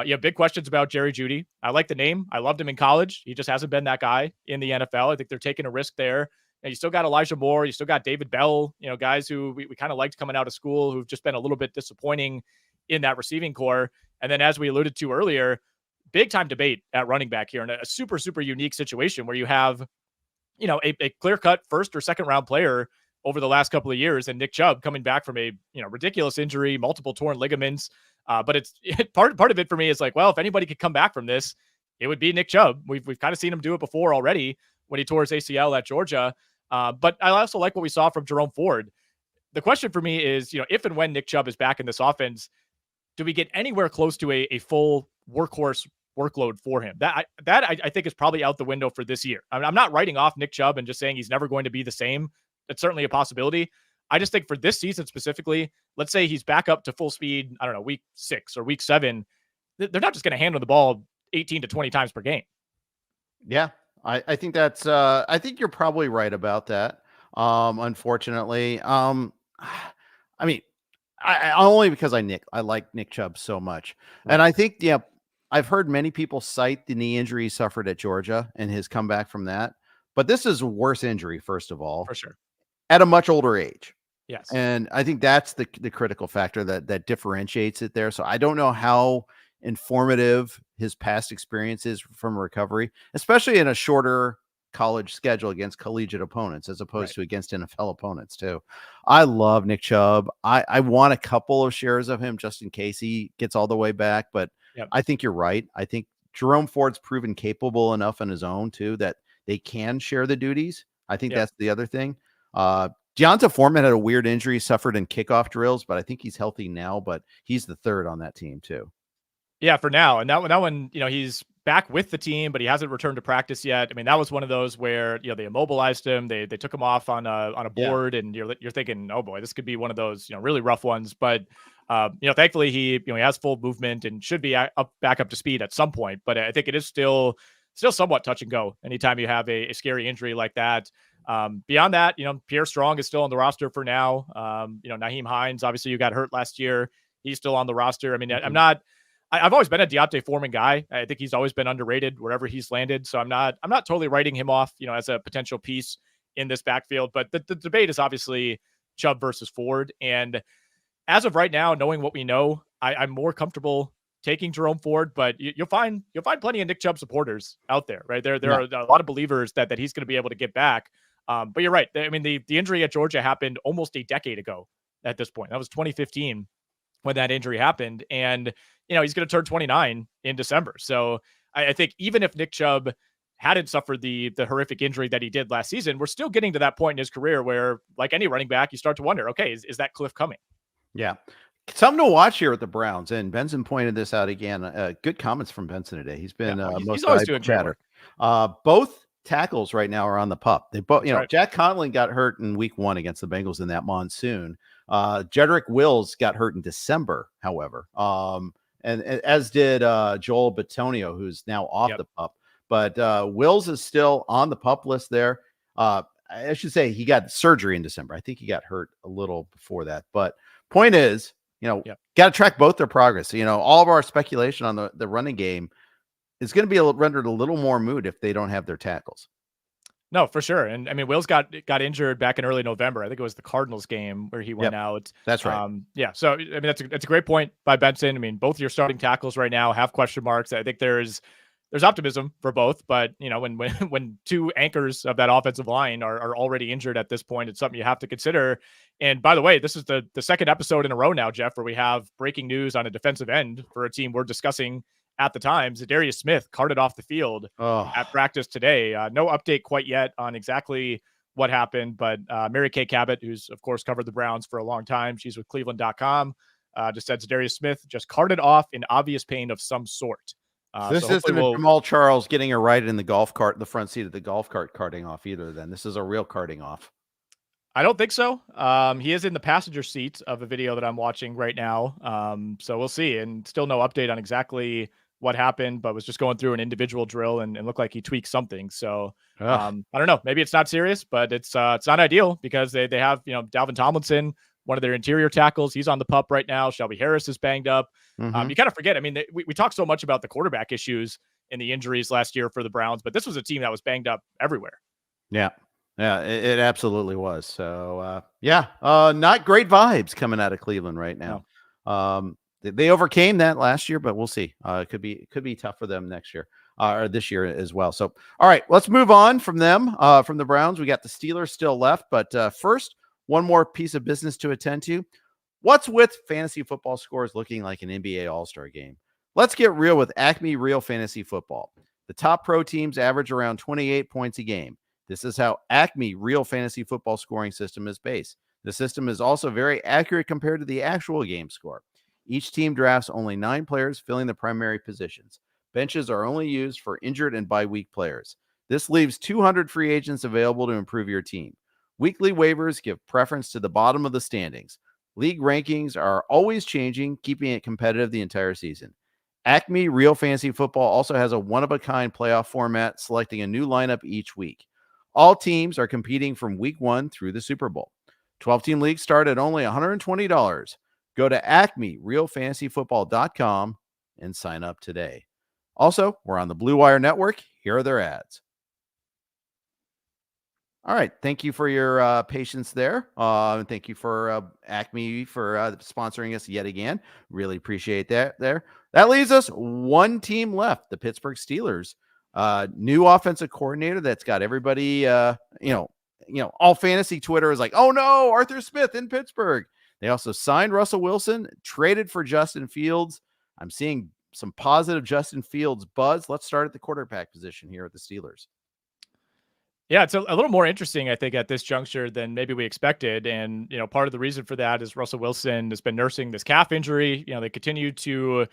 You have big questions about Jerry Jeudy. I like the name. I loved him in college. He just hasn't been that guy in the NFL. I think they're taking a risk there. And you still got Elijah Moore. You still got David Bell, guys who we kind of liked coming out of school who've just been a little bit disappointing in that receiving core. And then, as we alluded to earlier, big time debate at running back here in a super, super unique situation where you have, a clear-cut first or second round player over the last couple of years, and Nick Chubb coming back from a ridiculous injury, multiple torn ligaments. But it's part of it for me is like, well, if anybody could come back from this, it would be Nick Chubb. We've kind of seen him do it before already when he tore his ACL at Georgia. But I also like what we saw from Jerome Ford. The question for me is, if and when Nick Chubb is back in this offense, do we get anywhere close to a full workhorse workload for him? That I think is probably out the window for this year. I'm not writing off Nick Chubb and just saying he's never going to be the same. That's certainly a possibility. I just think for this season specifically, let's say he's back up to full speed, I don't know, week 6 or week 7. They're not just going to handle the ball 18 to 20 times per game. Yeah, I think that's, I think you're probably right about that. Unfortunately, I mean, I only because I like Nick Chubb so much. And I think, I've heard many people cite the knee injury he suffered at Georgia and his comeback from that. But this is a worse injury, first of all. For sure. At a much older age. Yes. And I think that's the critical factor that differentiates it there. So I don't know how informative his past experience is from recovery, especially in a shorter college schedule against collegiate opponents as opposed to against NFL opponents too. I love Nick Chubb. I want a couple of shares of him just in case he gets all the way back. But I think you're right. I think Jerome Ford's proven capable enough on his own too that they can share the duties. I think that's the other thing. Deonta Foreman had a weird injury, suffered in kickoff drills, but I think he's healthy now, but he's the third on that team too. Yeah, for now. And that one, he's back with the team, but he hasn't returned to practice yet. I mean, that was one of those where, they immobilized him. They took him off on a board and you're thinking, oh boy, this could be one of those, really rough ones. But, thankfully he has full movement and should be back up to speed at some point. But I think it is still somewhat touch and go anytime you have a scary injury like that. Beyond that, Pierre Strong is still on the roster for now. Nyheim Hines, obviously you got hurt last year. He's still on the roster. I mean, I've always been a Deontay Foreman guy. I think he's always been underrated wherever he's landed. So I'm not totally writing him off, as a potential piece in this backfield, but the debate is obviously Chubb versus Ford. And as of right now, knowing what we know, I'm more comfortable taking Jerome Ford, but you'll find plenty of Nick Chubb supporters out there, right? There are a lot of believers that he's going to be able to get back. But you're right. I mean, the injury at Georgia happened almost a decade ago at this point. That was 2015 when that injury happened. And, he's going to turn 29 in December. So I think even if Nick Chubb hadn't suffered the horrific injury that he did last season, we're still getting to that point in his career where, like any running back, you start to wonder, okay, is that cliff coming? Yeah. Something to watch here at the Browns. And Benson pointed this out again. Good comments from Benson today. He's been he's always doing chatter. Both tackles right now are on the pup. They both, Jack Conley got hurt in week 1 against the Bengals in that monsoon. Jedrick Wills got hurt in December, however. And as did Joel Bitonio, who's now off the pup. But Wills is still on the pup list there. I should say he got surgery in December. I think he got hurt a little before that. But point is, got to track both their progress. All of our speculation on the running game is going to be rendered a little more moot if they don't have their tackles. No, for sure. And I mean, Wills got injured back in early November. I think it was the Cardinals game where he went out. That's right. Yeah. So I mean, that's a great point by Benson. I mean, both your starting tackles right now have question marks. I think there's optimism for both, but when two anchors of that offensive line are already injured at this point, it's something you have to consider. And by the way, this is the second episode in a row now, Jeff, where we have breaking news on a defensive end for a team we're discussing at the time. Zadarius Smith carted off the field at practice today. No update quite yet on exactly what happened, but Mary Kay Cabot, who's of course covered the Browns for a long time, she's with Cleveland.com, just said Zadarius Smith just carted off in obvious pain of some sort. This isn't Jamal Charles getting a ride in the golf cart, the front seat of the golf cart carting off either. Then this is a real carting off. I don't think so. He is in the passenger seat of a video that I'm watching right now. So we'll see. And still no update on exactly what happened, but was just going through an individual drill and looked like he tweaked something. So I don't know. Maybe it's not serious, but it's not ideal because they have, Dalvin Tomlinson, one of their interior tackles. He's on the PUP right now. Shelby Harris is banged up. You kind of forget. I mean, we talk so much about the quarterback issues and the injuries last year for the Browns, but this was a team that was banged up everywhere. Yeah. Yeah, it absolutely was. So, not great vibes coming out of Cleveland right now. No. They overcame that last year, but we'll see. It could be tough for them next year or this year as well. So, all right, let's move on from them, from the Browns. We got the Steelers still left, but first, one more piece of business to attend to. What's with fantasy football scores looking like an NBA All-Star game? Let's get real with Acme Real Fantasy Football. The top pro teams average around 28 points a game. This is how Acme Real Fantasy Football scoring system is based. The system is also very accurate compared to the actual game score. Each team drafts only 9 players filling the primary positions. Benches are only used for injured and bye-week players. This leaves 200 free agents available to improve your team. Weekly waivers give preference to the bottom of the standings. League rankings are always changing, keeping it competitive the entire season. Acme Real Fantasy Football also has a one-of-a-kind playoff format, selecting a new lineup each week. All teams are competing from week 1 through the Super Bowl. 12-team leagues start at only $120. Go to acmerealfantasyfootball.com and sign up today. Also, we're on the Blue Wire Network. Here are their ads. All right. Thank you for your patience there. Thank you for Acme for sponsoring us yet again. Really appreciate that there. That leaves us one team left, the Pittsburgh Steelers. New offensive coordinator that's got everybody, all fantasy Twitter is like, oh no, Arthur Smith in Pittsburgh. They also signed Russell Wilson, traded for Justin Fields. I'm seeing some positive Justin Fields buzz. Let's start at the quarterback position here at the Steelers. Yeah, it's a little more interesting, I think, at this juncture than maybe we expected. And, part of the reason for that is Russell Wilson has been nursing this calf injury. They continue to,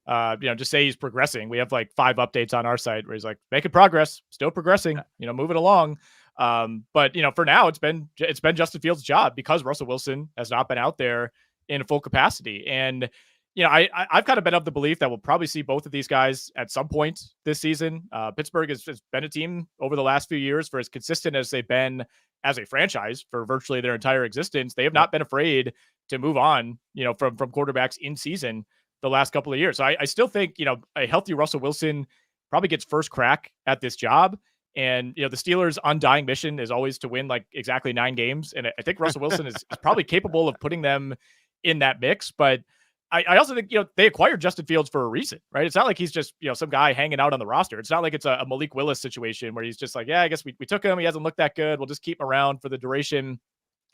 just say he's progressing. We have like 5 updates on our site where he's like, making progress, still progressing, moving along. But, for now, it's been Justin Fields' job because Russell Wilson has not been out there in full capacity. And, I've kind of been of the belief that we'll probably see both of these guys at some point this season. Pittsburgh has been a team over the last few years, for as consistent as they've been as a franchise for virtually their entire existence. They have not been afraid to move on, from quarterbacks in season the last couple of years. So I still think, a healthy Russell Wilson probably gets first crack at this job. And, the Steelers' undying mission is always to win like exactly 9 games. And I think Russell Wilson is probably capable of putting them in that mix. But I also think, they acquired Justin Fields for a reason, right? It's not like he's just, some guy hanging out on the roster. It's not like it's a Malik Willis situation where he's just like, yeah, I guess we took him. He hasn't looked that good. We'll just keep him around for the duration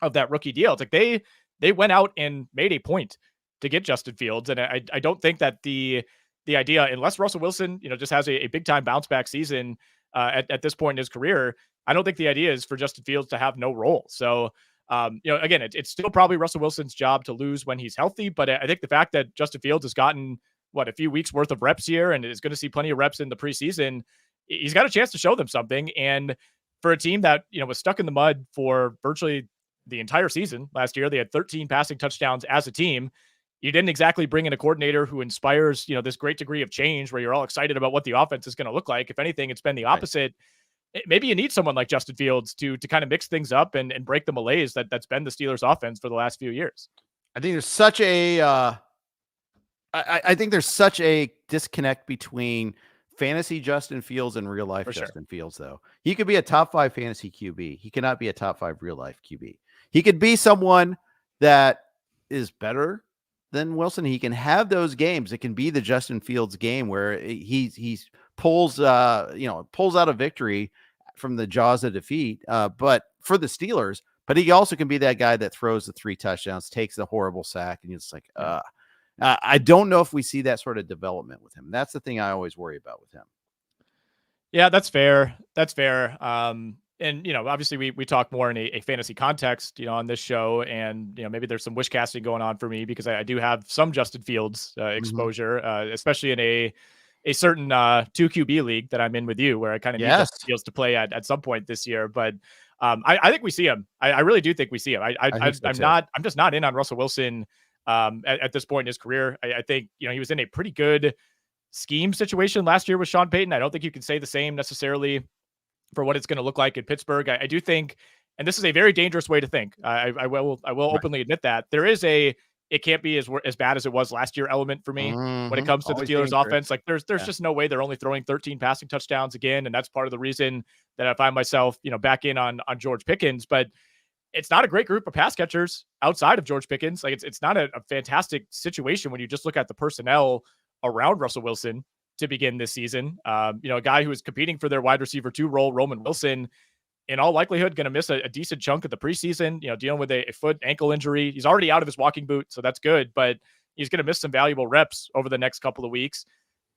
of that rookie deal. It's like they went out and made a point to get Justin Fields. And I don't think that the idea, unless Russell Wilson, just has a big time bounce back season at this point in his career, I don't think the idea is for Justin Fields to have no role. So, again, it's still probably Russell Wilson's job to lose when he's healthy. But I think the fact that Justin Fields has gotten a few weeks worth of reps here and is going to see plenty of reps in the preseason, he's got a chance to show them something. And for a team that, was stuck in the mud for virtually the entire season last year, they had 13 passing touchdowns as a team. You didn't exactly bring in a coordinator who inspires, this great degree of change where you're all excited about what the offense is going to look like. If anything, it's been the opposite. Right. Maybe you need someone like Justin Fields to kind of mix things up and break the malaise that's been the Steelers offense for the last few years. I think there's such a, I think there's such a disconnect between fantasy Justin Fields and real life For sure. Justin Fields, though. He could be a top 5 fantasy QB. He cannot be a top 5 real life QB. He could be someone that is better than Wilson. He can have those games. It can be the Justin Fields game where he pulls out a victory from the jaws of defeat. But for the Steelers, but he also can be that guy that throws the 3 touchdowns, takes the horrible sack, and it's like, I don't know if we see that sort of development with him. That's the thing I always worry about with him. Yeah, that's fair. That's fair. And, obviously we talk more in a fantasy context, on this show, and, maybe there's some wish casting going on for me because I do have some Justin Fields exposure, especially in a certain 2 QB league that I'm in with you, where I kind of need Justin Fields to play at some point this year. But I think we see him. I really do think we see him. I'm just not in on Russell Wilson at this point in his career. I think, he was in a pretty good scheme situation last year with Sean Payton. I don't think you can say the same necessarily for what it's going to look like in Pittsburgh. I do think, and this is a very dangerous way to think. I will openly admit that there is it can't be as bad as it was last year element for me when it comes to the Steelers offense. Like there's just no way they're only throwing 13 passing touchdowns again. And that's part of the reason that I find myself, back in on George Pickens, but it's not a great group of pass catchers outside of George Pickens. Like it's not a fantastic situation when you just look at the personnel around Russell Wilson to begin this season. A guy who is competing for their wide receiver 2 role, Roman Wilson, in all likelihood, going to miss a decent chunk of the preseason, dealing with a foot ankle injury. He's already out of his walking boot, so that's good, but he's going to miss some valuable reps over the next couple of weeks.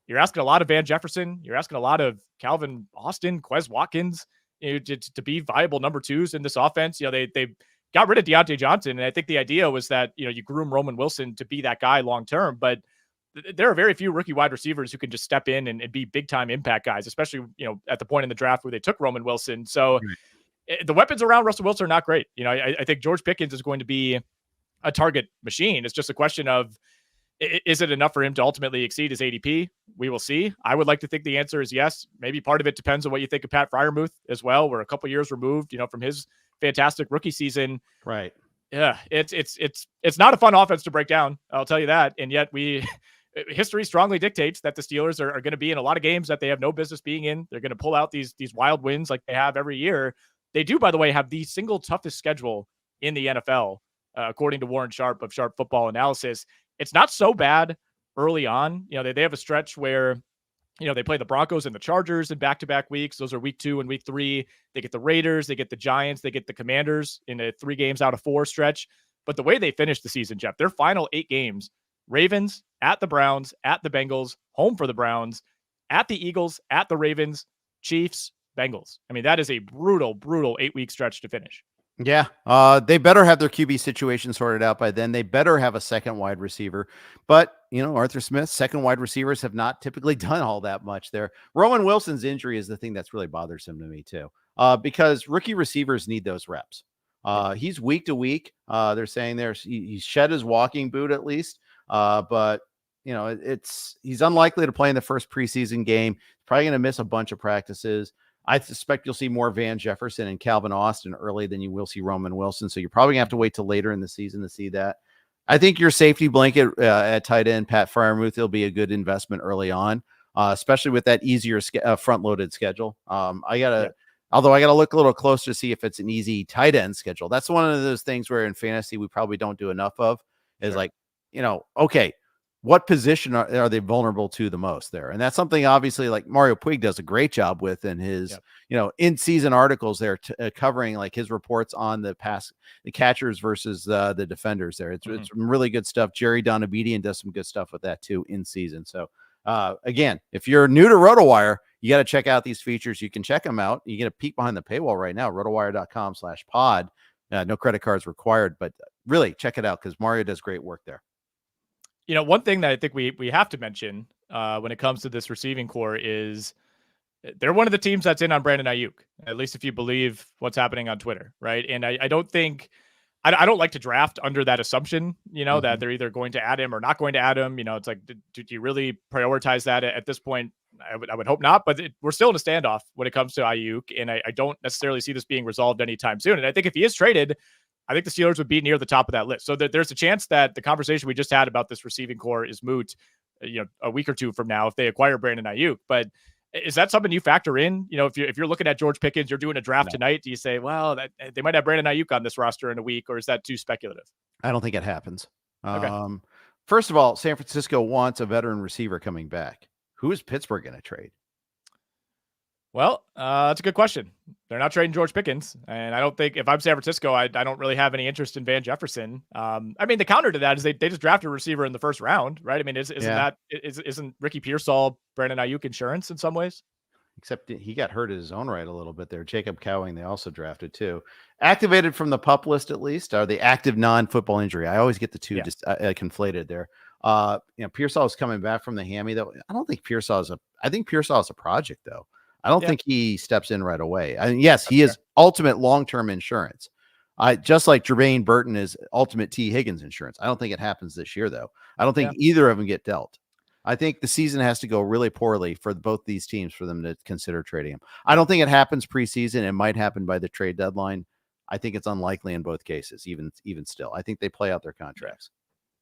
You're asking a lot of Van Jefferson. You're asking a lot of Calvin Austin, Quez Watkins, to be viable number 2s in this offense. They got rid of Deontay Johnson, and I think the idea was that, you groom Roman Wilson to be that guy long-term, but there are very few rookie wide receivers who can just step in and be big time impact guys, especially, at the point in the draft where they took Roman Wilson. So the weapons around Russell Wilson are not great. I think George Pickens is going to be a target machine. It's just a question of, is it enough for him to ultimately exceed his ADP? We will see. I would like to think the answer is yes. Maybe part of it depends on what you think of Pat Freiermuth as well. We're a couple years removed, from his fantastic rookie season. Right. Yeah. It's not a fun offense to break down. I'll tell you that. And yet history strongly dictates that the Steelers are going to be in a lot of games that they have no business being in. They're going to pull out these wild wins like they have every year. They do, by the way, have the single toughest schedule in the NFL, according to Warren Sharp of Sharp Football Analysis. It's not so bad early on. They have a stretch where, they play the Broncos and the Chargers in back-to-back weeks. Those are week 2 and week 3. They get the Raiders, they get the Giants, they get the Commanders in a 3 games out of 4 stretch. But the way they finished the season, Jeff, their final 8 games, Ravens, at the Browns, at the Bengals, home for the Browns, at the Eagles, at the Ravens, Chiefs, Bengals. I mean, that is a brutal 8-week stretch to finish. Yeah. They better have their QB situation sorted out by then. They better have a second wide receiver. But, Arthur Smith, second wide receivers have not typically done all that much there. Roman Wilson's injury is the thing that's really bothersome to me too, because rookie receivers need those reps. He's week to week. They're saying he's shed his walking boot at least. But he's unlikely to play in the first preseason game. Probably going to miss a bunch of practices. I suspect you'll see more Van Jefferson and Calvin Austin early than you will see Roman Wilson. So you're probably gonna have to wait till later in the season to see that. I think your safety blanket at tight end, Pat Freiermuth, will be a good investment early on, especially with that easier front-loaded schedule. Although I got to look a little closer to see if it's an easy tight end schedule. That's one of those things where in fantasy we probably don't do enough of. Is like, okay, what position are they vulnerable to the most there? And that's something obviously like Mario Puig does a great job with in his, in-season articles there, covering like his reports on the catchers versus the defenders there. It's some really good stuff. Jerry Donabedian does some good stuff with that too in season. So again, if you're new to RotoWire, you got to check out these features. You can check them out. You get a peek behind the paywall right now, rotowire.com/pod. No credit cards required, but really check it out because Mario does great work there. One thing that I think we have to mention when it comes to this receiving core is they're one of the teams that's in on Brandon Aiyuk, at least if you believe what's happening on Twitter, right? And I don't think I don't like to draft under that assumption, that they're either going to add him or not going to add him. It's like, do you really prioritize that at this point? I would hope not, but we're still in a standoff when it comes to Aiyuk, and I don't necessarily see this being resolved anytime soon. And I think if he is traded, I think the Steelers would be near the top of that list. So there's a chance that the conversation we just had about this receiving core is moot, a week or two from now if they acquire Brandon Aiyuk. But Is that something you factor in? If you're looking at George Pickens, you're doing a draft tonight. Do you say, well, they might have Brandon Aiyuk on this roster in a week, or is that too speculative? I don't think it happens. Okay. First of all, San Francisco wants a veteran receiver coming back. Who is Pittsburgh going to trade? Well, that's a good question. They're not trading George Pickens, and I don't think if I'm San Francisco, I don't really have any interest in Van Jefferson. The counter to that is they just drafted a receiver in the first round, right? I mean, isn't Ricky Pearsall Brandon Aiyuk insurance in some ways? Except he got hurt in his own right a little bit there. Jacob Cowing, they also drafted too. Activated from the PUP list at least, or the active non-football injury. I always get the two just conflated there. Pearsall is coming back from the hammy though. I don't think I think Pearsall is a project though. I don't think he steps in right away. I mean, yes, he is ultimate long-term insurance. Just like Jermaine Burton is ultimate T. Higgins insurance. I don't think it happens this year though. I don't think either of them get dealt. I think the season has to go really poorly for both these teams for them to consider trading him. I don't think it happens preseason. It might happen by the trade deadline. I think it's unlikely in both cases, even still. I think they play out their contracts.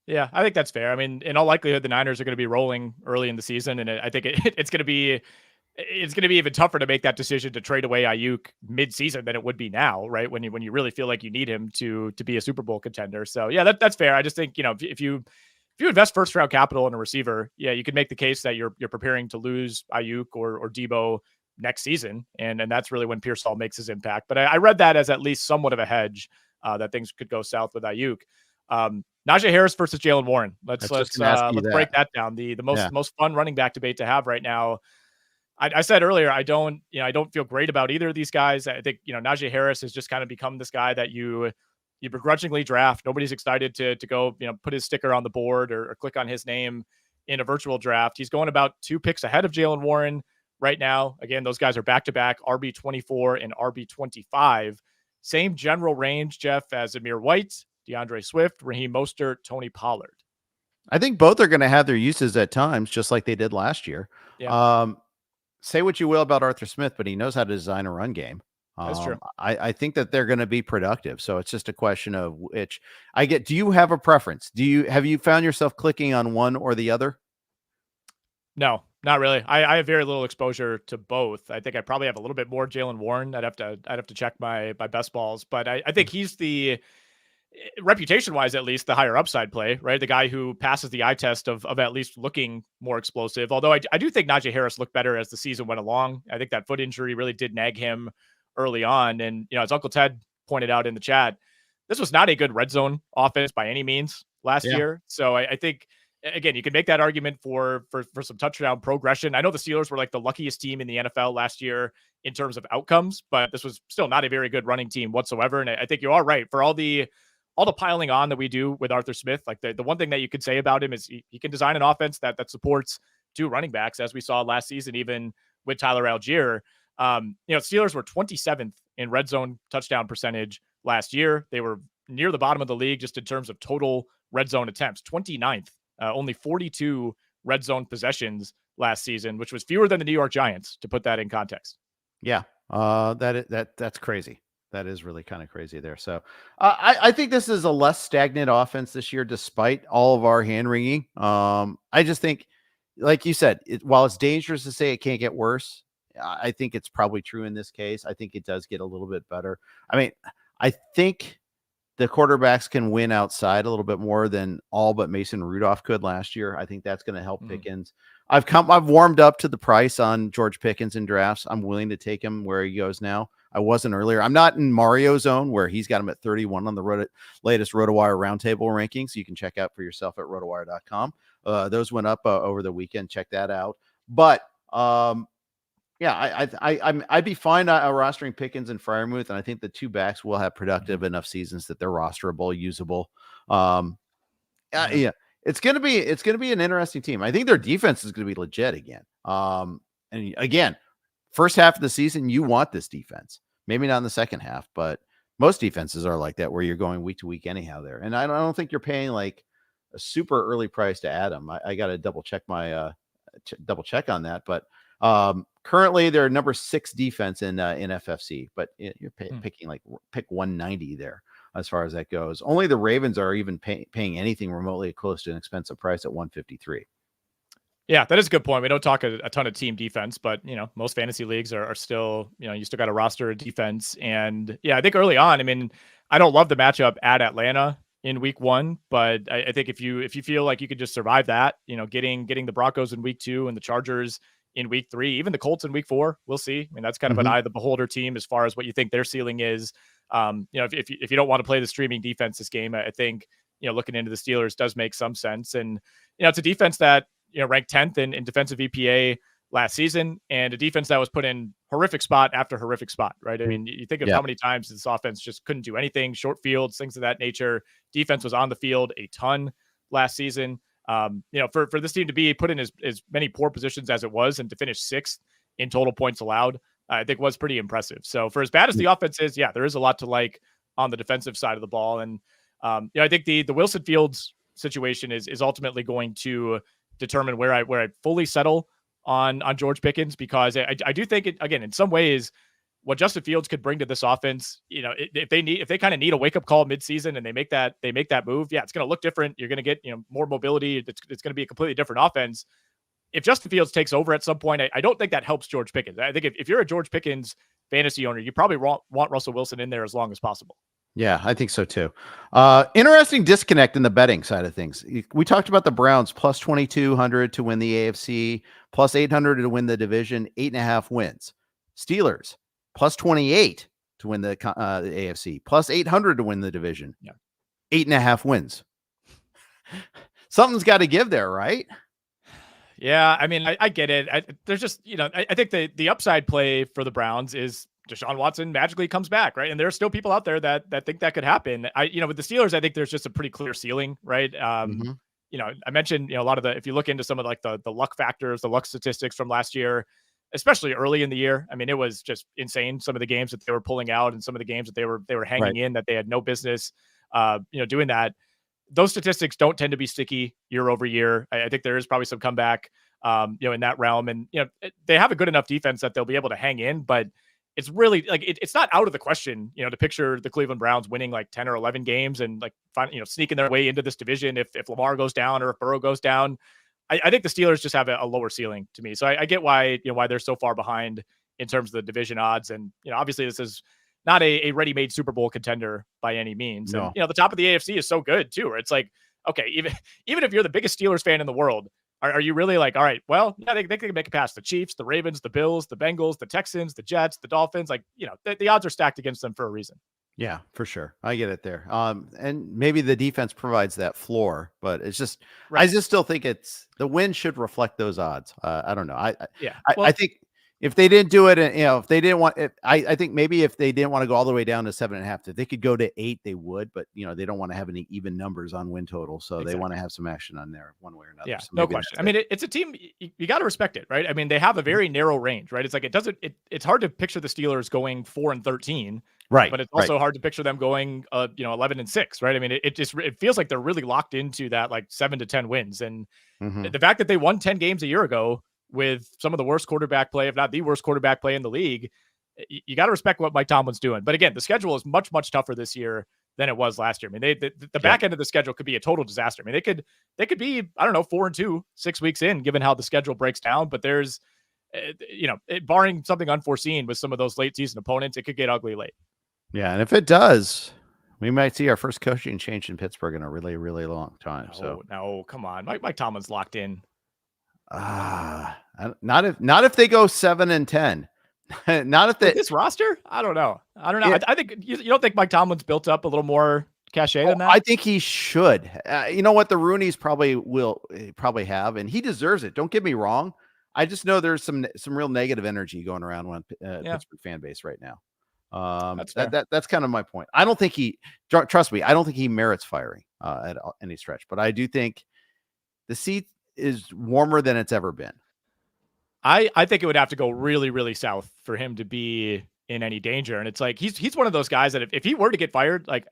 Yeah, I think that's fair. I mean, in all likelihood, the Niners are going to be rolling early in the season, and I think it's going to be even tougher to make that decision to trade away Aiyuk mid-season than it would be now, right? When you really feel like you need him to be a Super Bowl contender. So yeah, that's fair. I just think if you invest first round capital in a receiver, you can make the case that you're preparing to lose Aiyuk or Debo next season, and that's really when Pearsall makes his impact. But I read that as at least somewhat of a hedge that things could go south with Aiyuk. Najee Harris versus Jaylen Warren. Let's break that down. The most fun running back debate to have right now. I said earlier, I don't feel great about either of these guys. I think, Najee Harris has just kind of become this guy that you begrudgingly draft. Nobody's excited to go, put his sticker on the board or click on his name in a virtual draft. He's going about 2 picks ahead of Jaylen Warren right now. Again, those guys are back-to-back RB24 and RB25. Same general range, Jeff, as Amir White, DeAndre Swift, Raheem Mostert, Tony Pollard. I think both are going to have their uses at times, just like they did last year. Yeah. Say what you will about Arthur Smith, but he knows how to design a run game. That's true. I think that they're going to be productive. So it's just a question of which do you have a preference? Have you found yourself clicking on one or the other? No, not really. I have very little exposure to both. I think I probably have a little bit more Jaylen Warren. I'd have to check my best balls, but I think he's the reputation wise, at least the higher upside play, right? The guy who passes the eye test of at least looking more explosive. Although I do think Najee Harris looked better as the season went along. I think that foot injury really did nag him early on. And, as Uncle Ted pointed out in the chat, this was not a good red zone offense by any means last year. So I think, again, you can make that argument for some touchdown progression. I know the Steelers were like the luckiest team in the NFL last year in terms of outcomes, but this was still not a very good running team whatsoever. And I think you are right. For all the piling on that we do with Arthur Smith, like the one thing that you could say about him is he can design an offense that supports 2 running backs, as we saw last season, even with Tyler Algier. Steelers were 27th in red zone touchdown percentage last year. They were near the bottom of the league just in terms of total red zone attempts, 29th, only 42 red zone possessions last season, which was fewer than the New York Giants, to put that in context. Yeah, that's crazy. That is really kind of crazy there. So I think this is a less stagnant offense this year, despite all of our hand wringing. I just think, like you said, while it's dangerous to say it can't get worse, I think it's probably true in this case. I think it does get a little bit better. I mean, I think the quarterbacks can win outside a little bit more than all but Mason Rudolph could last year. I think that's going to help Pickens. I've warmed up to the price on George Pickens in drafts. I'm willing to take him where he goes now. I wasn't earlier. I'm not in Mario zone where he's got him at 31 on the latest RotoWire roundtable rankings. You can check out for yourself at rotowire.com. Those went up over the weekend. Check that out. But I'd be fine rostering Pickens and Freiermuth, and I think the 2 backs will have productive enough seasons that they're rosterable, usable. It's gonna be an interesting team. I think their defense is gonna be legit again. And again, first half of the season, you want this defense. Maybe not in the second half, but most defenses are like that, where you're going week to week anyhow there. And I don't think you're paying like a super early price to add them. I got to double check on that. But currently they're number 6 defense in FFC, but you're picking like pick 190 there as far as that goes. Only the Ravens are even paying anything remotely close to an expensive price at 153. Yeah, that is a good point. We don't talk a ton of team defense, but most fantasy leagues are still, you still got a roster of defense. And yeah, I think early on, I mean, I don't love the matchup at Atlanta in week 1, but I think if you feel like you could just survive that, getting the Broncos in week 2 and the Chargers in week 3, even the Colts in week 4, we'll see. I mean, that's kind of an eye of the beholder team as far as what you think their ceiling is. If you don't want to play the streaming defense this game, I think, looking into the Steelers does make some sense. And, it's a defense that, ranked 10th in defensive EPA last season, and a defense that was put in horrific spot after horrific spot, right? I mean, you think of how many times this offense just couldn't do anything, short fields, things of that nature. Defense was on the field a ton last season. For this team to be put in as many poor positions as it was and to finish 6th in total points allowed, I think was pretty impressive. So for as bad as the offense is, there is a lot to like on the defensive side of the ball. And, I think the Wilson Fields situation is ultimately going to determine where I fully settle on George Pickens, because I do think again, in some ways, what Justin Fields could bring to this offense, if they kind of need a wake up call midseason and they make that move, it's going to look different. You're going to get, more mobility. It's going to be a completely different offense. If Justin Fields takes over at some point, I don't think that helps George Pickens. I think if you're a George Pickens fantasy owner, you probably want Russell Wilson in there as long as possible. Yeah, I think so too. Interesting disconnect in the betting side of things. We talked about the Browns plus 2,200 to win the AFC, plus 800 to win the division, 8.5 wins. Steelers plus 28 to win the AFC, plus 800 to win the division, 8.5 wins. Something's got to give there, right? Yeah, I mean, I get it. There's just, I think the upside play for the Browns is Deshaun Watson magically comes back, right? And there are still people out there that think that could happen. With the Steelers, I think there's just a pretty clear ceiling, right? I mentioned, a lot of if you look into some of like the luck factors, the luck statistics from last year, especially early in the year, I mean, it was just insane. Some of the games that they were pulling out and some of the games that they were hanging in that they had no business, doing that. Those statistics don't tend to be sticky year over year. I think there is probably some comeback, in that realm. And, they have a good enough defense that they'll be able to hang in, but it's really like, it's not out of the question, to picture the Cleveland Browns winning like 10 or 11 games and like, sneaking their way into this division. If Lamar goes down or if Burrow goes down, I think the Steelers just have a lower ceiling to me. So I get why they're so far behind in terms of the division odds. And, obviously this is not a ready-made Super Bowl contender by any means. No. And, the top of the AFC is so good too, where it's like, okay, even if you're the biggest Steelers fan in the world, are you really like, all right, well, they can make it past the Chiefs, the Ravens, the Bills, the Bengals, the Texans, the Jets, the Dolphins. Like, the odds are stacked against them for a reason. Yeah, for sure. I get it there. And maybe the defense provides that floor, but it's just, I just still think the win should reflect those odds. I don't know. I think if they didn't do it, and if they didn't want it, I think maybe if they didn't want to go all the way down to 7.5, if they could go to 8, they would, but they don't want to have any even numbers on win total. So They want to have some action on there one way or another. Yeah, so no question. I mean, it's a team, you got to respect it, right? I mean, they have a very narrow range, right? It's like, it's hard to picture the Steelers going 4-13. Right. But it's also hard to picture them going, 11-6, right? I mean, it feels like they're really locked into that like 7 to 10 wins. And the fact that they won 10 games a year ago with some of the worst quarterback play, if not the worst quarterback play in the league, you got to respect what Mike Tomlin's doing. But again, the schedule is much, much tougher this year than it was last year. I mean, the back end of the schedule could be a total disaster. I mean, they could be, 4-2, 6 weeks in, given how the schedule breaks down. But there's, barring something unforeseen with some of those late season opponents, it could get ugly late. Yeah, and if it does, we might see our first coaching change in Pittsburgh in a really, really long time. No, come on, Mike Tomlin's locked in. Not if they go 7-10. Not if this roster. I don't know. Yeah. I think you don't think Mike Tomlin's built up a little more cachet than that. I think he should. You know what? The Rooneys probably have, and he deserves it. Don't get me wrong. I just know there's some real negative energy going around on Pittsburgh fan base right now. That's kind of my point. I don't think trust me, I don't think he merits firing at any stretch, but I do think the seat is warmer than it's ever been. I think it would have to go really, really south for him to be in any danger. And it's like, he's one of those guys that if he were to get fired, like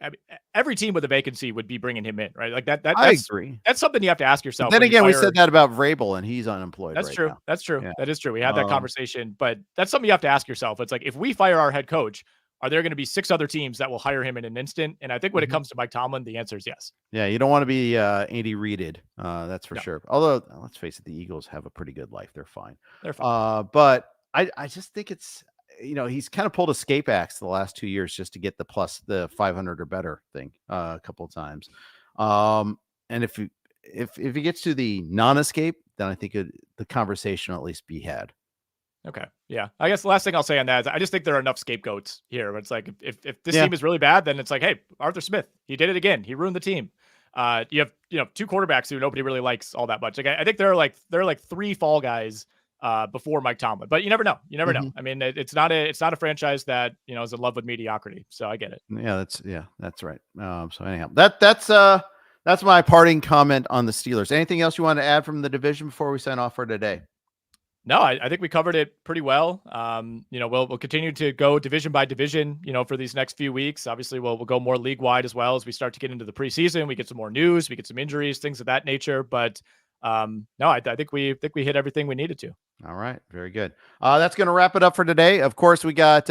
every team with a vacancy would be bringing him in, right? Like I agree. That's something you have to ask yourself. But then again, we said that about Vrabel and he's unemployed. That's right true. now. That's true. Yeah. That is true. We had that conversation, but that's something you have to ask yourself. It's like, if we fire our head coach, are there going to be 6 other teams that will hire him in an instant? And I think when it comes to Mike Tomlin, the answer is yes. Yeah, you don't want to be Andy Reided. That's for No. sure. Although, let's face it, the Eagles have a pretty good life. They're fine. They're fine. But I just think it's, he's kind of pulled escape acts the last 2 years just to get the 500 or better thing a couple of times. And if he gets to the non-escape, then I think the conversation will at least be had. Okay. Yeah. I guess the last thing I'll say on that is I just think there are enough scapegoats here. It's like, if this team is really bad, then it's like, hey, Arthur Smith, he did it again. He ruined the team. You have 2 quarterbacks who nobody really likes all that much. Like, I think there are like 3 fall guys before Mike Tomlin, but you never know. You never know. I mean, it's not a franchise that, is in love with mediocrity. So I get it. Yeah, that's right. So anyhow, that's my parting comment on the Steelers. Anything else you want to add from the division before we sign off for today? No, I think we covered it pretty well. We'll continue to go division by division, for these next few weeks. Obviously, we'll go more league wide as well as we start to get into the preseason. We get some more news, we get some injuries, things of that nature. But no, I think we hit everything we needed to. All right, very good. That's going to wrap it up for today. Of course, we got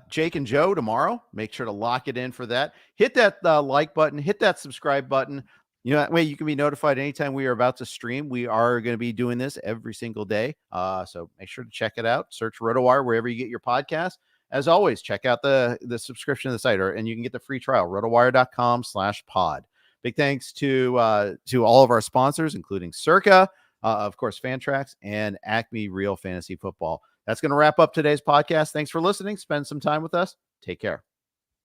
Jake and Joe tomorrow. Make sure to lock it in for that. Hit that like button, hit that subscribe button. That way you can be notified anytime we are about to stream. We are going to be doing this every single day. So make sure to check it out. Search RotoWire wherever you get your podcast. As always, check out the subscription to the site, and you can get the free trial, rotowire.com/pod. Big thanks to all of our sponsors, including Circa, of course, Fantrax, and ACME Real Fantasy Football. That's going to wrap up today's podcast. Thanks for listening. Spend some time with us. Take care.